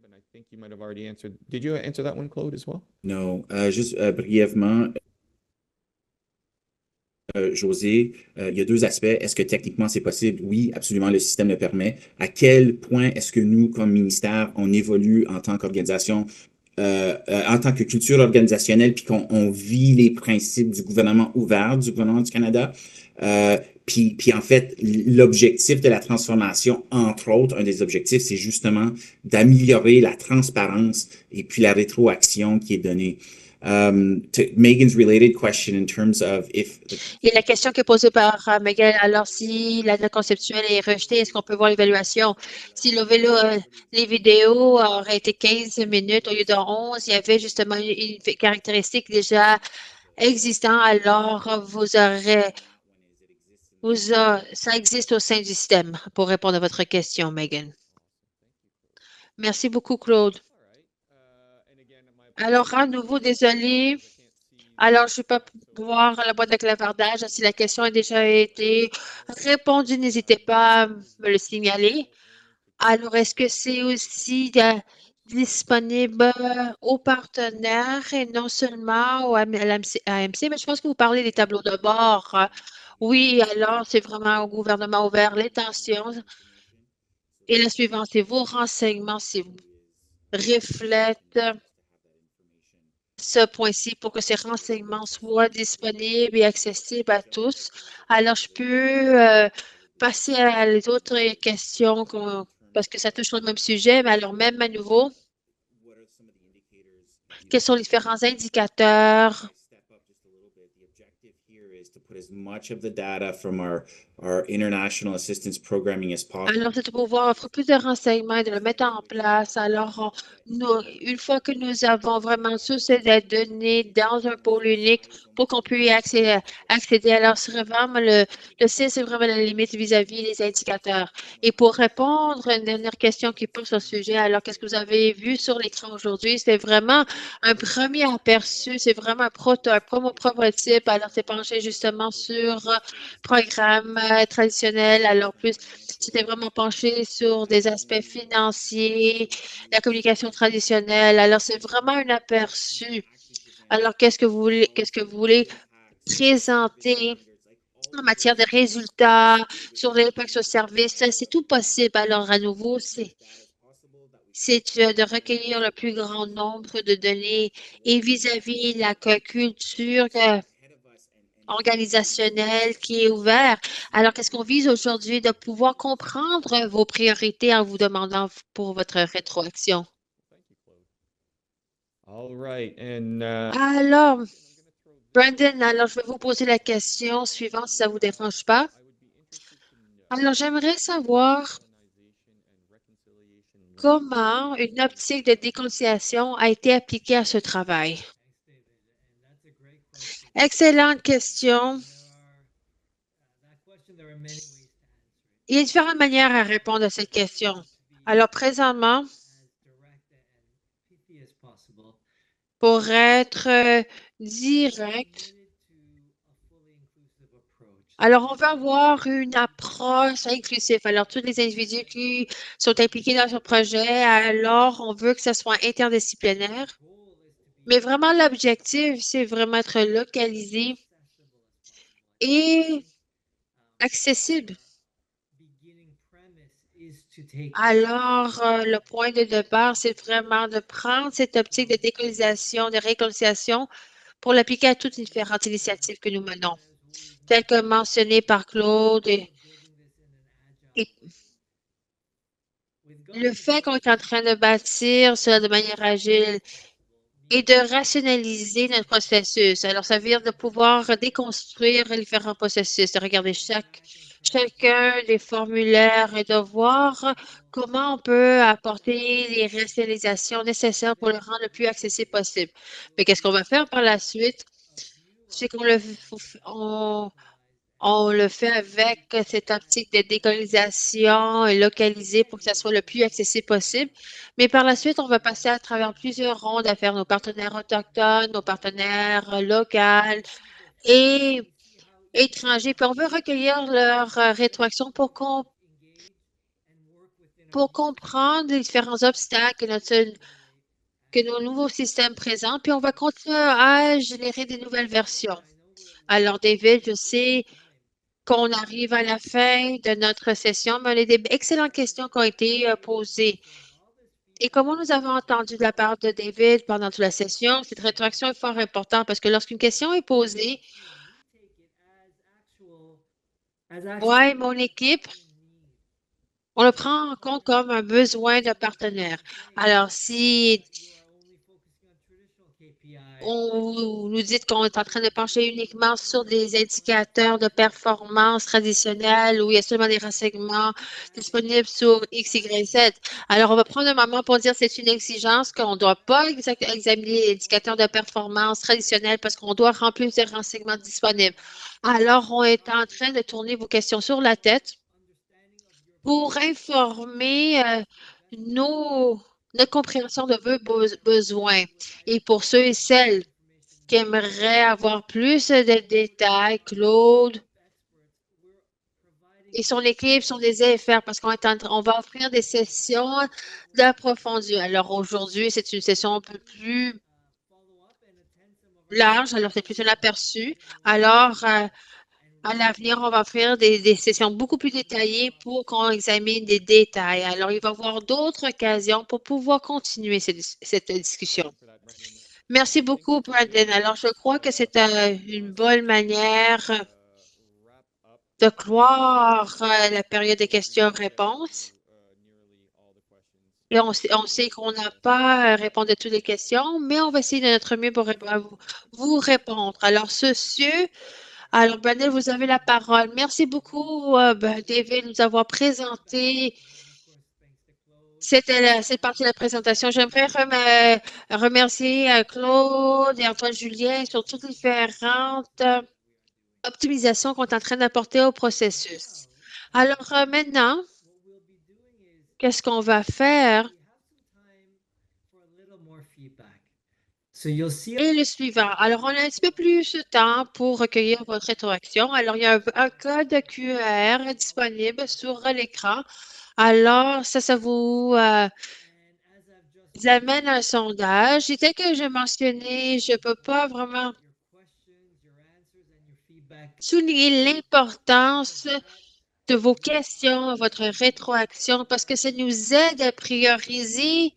And I think you might have already answered. Did you answer that one, Claude, as well? Non, juste brièvement, José, il y a deux aspects. Est-ce que techniquement c'est possible? Oui, absolument, le système le permet. À quel point est-ce que nous, comme ministère, on évolue en tant qu'organisation, en tant que culture organisationnelle, puis qu'on vit les principes du gouvernement ouvert, du gouvernement du Canada? Puis en fait, l'objectif de la transformation, entre autres, un des objectifs, c'est justement d'améliorer la transparence et puis la rétroaction qui est donnée. To Megan's related question in terms of if Et la question qui est posée par Miguel, alors si la note conceptuelle est rejetée, est-ce qu'on peut voir l'évaluation? Si les vidéos auraient été 15 minutes au lieu de 11, il y avait justement une caractéristique déjà existante, alors ça existe au sein du système, pour répondre à votre question, Megan. Merci beaucoup, Claude. Alors, à nouveau, désolé. Alors, je ne vais pas voir la boîte de clavardage. Si la question a déjà été répondue, n'hésitez pas à me le signaler. Alors, est-ce que c'est aussi disponible aux partenaires et non seulement à l'AMC, mais je pense que vous parlez des tableaux de bord. Oui, alors, c'est vraiment au gouvernement ouvert les tensions. Et la suivante, c'est vos renseignements, reflètent ce point-ci pour que ces renseignements soient disponibles et accessibles à tous. Alors, je peux passer à les autres questions parce que ça touche au même sujet, mais alors même à nouveau, quels sont les différents indicateurs? To put as much of the data from our international assistance programming as possible. Alors, c'est de pouvoir offrir plus de renseignements et de le mettre en place. Alors, une fois que nous avons vraiment toutes ces données dans un pôle unique pour qu'on puisse y accéder, alors c'est vraiment le CIS, c'est vraiment la limite vis-à-vis des indicateurs. Et pour répondre à une dernière question qui pose sur ce sujet, alors qu'est-ce que vous avez vu sur l'écran aujourd'hui? C'est vraiment un premier aperçu, c'est vraiment un prototype. Alors, c'est penché justement sur programme traditionnel. Alors, plus, c'était vraiment penché sur des aspects financiers, la communication traditionnelle. Alors, c'est vraiment un aperçu. Alors, qu'est-ce que vous voulez présenter en matière de résultats, sur l'impact sur le service? C'est tout possible. Alors, à nouveau, c'est de recueillir le plus grand nombre de données et vis-à-vis la culture organisationnelle qui est ouverte. Alors, qu'est-ce qu'on vise aujourd'hui? De pouvoir comprendre vos priorités en vous demandant pour votre rétroaction. All right. And Alors, Brandon, alors je vais vous poser la question suivante si ça ne vous dérange pas. Alors, j'aimerais savoir comment une optique de déconciliation a été appliquée à ce travail. Excellente question. Il y a différentes manières à répondre à cette question. Alors, présentement, pour être direct, alors on va avoir une approche inclusive. Alors, tous les individus qui sont impliqués dans ce projet, alors on veut que ce soit interdisciplinaire. Mais vraiment, l'objectif, c'est vraiment être localisé et accessible. Alors, le point de départ, c'est vraiment de prendre cette optique de décolonisation, de réconciliation pour l'appliquer à toutes les différentes initiatives que nous menons, telles que mentionnées par Claude. Et le fait qu'on est en train de bâtir cela de manière agile et de rationaliser notre processus. Alors, ça veut dire de pouvoir déconstruire les différents processus, de regarder chacun des formulaires et de voir comment on peut apporter les rationalisations nécessaires pour le rendre le plus accessible possible. Mais qu'est-ce qu'on va faire par la suite? C'est qu'on le fait avec cette optique de décolonisation et localisée pour que ça soit le plus accessible possible. Mais par la suite, on va passer à travers plusieurs rondes à faire nos partenaires autochtones, nos partenaires locaux et étrangers, puis on veut recueillir leur rétroaction pour comprendre les différents obstacles que nos nouveaux systèmes présentent, puis on va continuer à générer des nouvelles versions. Alors, David, je sais qu'on arrive à la fin de notre session, mais on a des excellentes questions qui ont été posées. Et comme nous avons entendu de la part de David pendant toute la session, cette rétroaction est fort importante parce que lorsqu'une question est posée, moi et mon équipe, on le prend en compte comme un besoin de partenaire. Alors, si on nous dit qu'on est en train de pencher uniquement sur des indicateurs de performance traditionnels où il y a seulement des renseignements disponibles sur X, Y, Z. Alors, on va prendre un moment pour dire que c'est une exigence qu'on ne doit pas examiner les indicateurs de performance traditionnels parce qu'on doit remplir des renseignements disponibles. Alors, on est en train de tourner vos questions sur la tête pour informer notre compréhension de vos besoins. Et pour ceux et celles qui aimeraient avoir plus de détails, Claude et son équipe sont des EFR parce on va offrir des sessions d'approfondi. Alors aujourd'hui, c'est une session un peu plus large, alors c'est plus un aperçu. Alors, à l'avenir, on va faire des sessions beaucoup plus détaillées pour qu'on examine des détails. Alors, il va y avoir d'autres occasions pour pouvoir continuer cette discussion. Merci beaucoup, Brandon. Alors, je crois que c'est une bonne manière de clore la période de questions-réponses. Et on sait qu'on n'a pas répondu à toutes les questions, mais on va essayer de notre mieux pour vous répondre. Alors, alors, Brandon, vous avez la parole. Merci beaucoup, David, de nous avoir présenté cette partie de la présentation. J'aimerais remercier Claude et Antoine Julien sur toutes les différentes optimisations qu'on est en train d'apporter au processus. Alors, maintenant, qu'est-ce qu'on va faire? Et le suivant. Alors, on a un petit peu plus de temps pour recueillir votre rétroaction. Alors, il y a un code QR disponible sur l'écran. Alors, ça vous amène un sondage. Et tel que j'ai mentionné, je ne peux pas vraiment souligner l'importance de vos questions, votre rétroaction, parce que ça nous aide à prioriser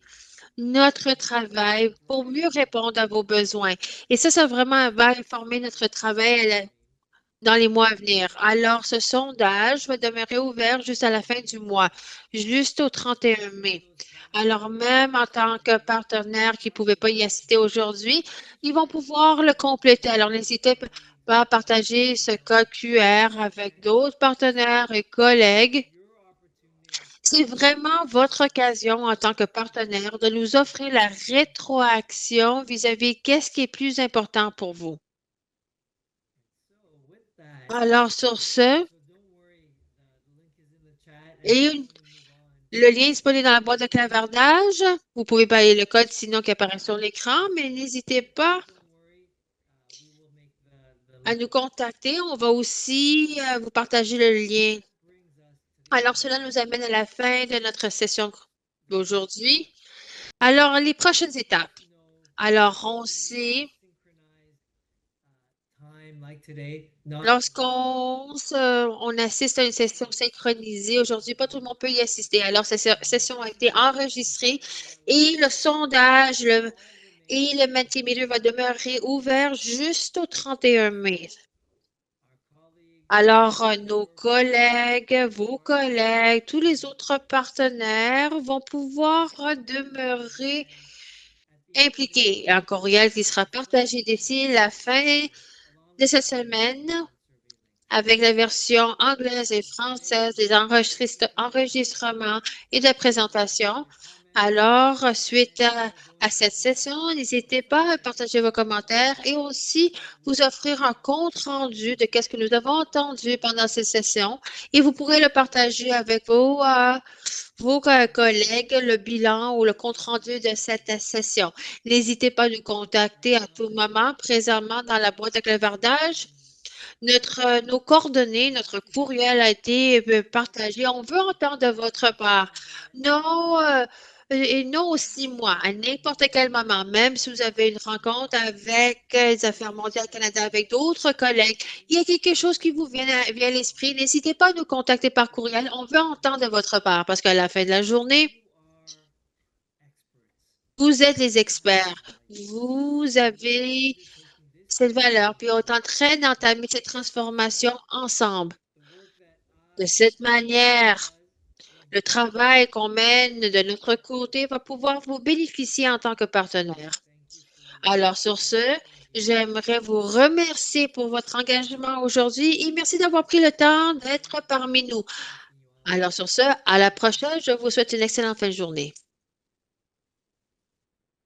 notre travail pour mieux répondre à vos besoins. Et ça vraiment va informer notre travail dans les mois à venir. Alors, ce sondage va demeurer ouvert jusqu'à la fin du mois, juste au 31 mai. Alors, même en tant que partenaire qui ne pouvait pas y assister aujourd'hui, ils vont pouvoir le compléter. Alors, n'hésitez pas à partager ce code QR avec d'autres partenaires et collègues. C'est vraiment votre occasion en tant que partenaire de nous offrir la rétroaction vis-à-vis qu'est-ce qui est plus important pour vous. Alors, sur ce, et le lien est disponible dans la boîte de clavardage. Vous pouvez payer le code sinon qui apparaît sur l'écran, mais n'hésitez pas à nous contacter. On va aussi vous partager le lien. Alors, cela nous amène à la fin de notre session d'aujourd'hui. Alors, les prochaines étapes. Alors, on sait, lorsqu'on assiste à une session synchronisée, aujourd'hui, pas tout le monde peut y assister. Alors, cette session a été enregistrée et le sondage et le Mentimeter va demeurer ouvert juste au 31 mai. Alors, nos collègues, vos collègues, tous les autres partenaires vont pouvoir demeurer impliqués. Un courriel qui sera partagé d'ici la fin de cette semaine avec la version anglaise et française des enregistrements et de présentations. Alors, suite à cette session, n'hésitez pas à partager vos commentaires et aussi vous offrir un compte-rendu de ce que nous avons entendu pendant cette session et vous pourrez le partager avec vos collègues, le bilan ou le compte-rendu de cette session. N'hésitez pas à nous contacter à tout moment, présentement dans la boîte de clavardage. Nos coordonnées, notre courriel a été partagé. On veut entendre de votre part. Non, et non aux 6 mois, à n'importe quel moment, même si vous avez une rencontre avec les Affaires mondiales Canada, avec d'autres collègues, il y a quelque chose qui vous vient à l'esprit, n'hésitez pas à nous contacter par courriel. On veut entendre de votre part parce qu'à la fin de la journée, vous êtes les experts. Vous avez cette valeur, puis on est en train d'entamer cette transformation ensemble. De cette manière, le travail qu'on mène de notre côté va pouvoir vous bénéficier en tant que partenaire. Alors, sur ce, j'aimerais vous remercier pour votre engagement aujourd'hui et merci d'avoir pris le temps d'être parmi nous. Alors, sur ce, à la prochaine. Je vous souhaite une excellente fin de journée.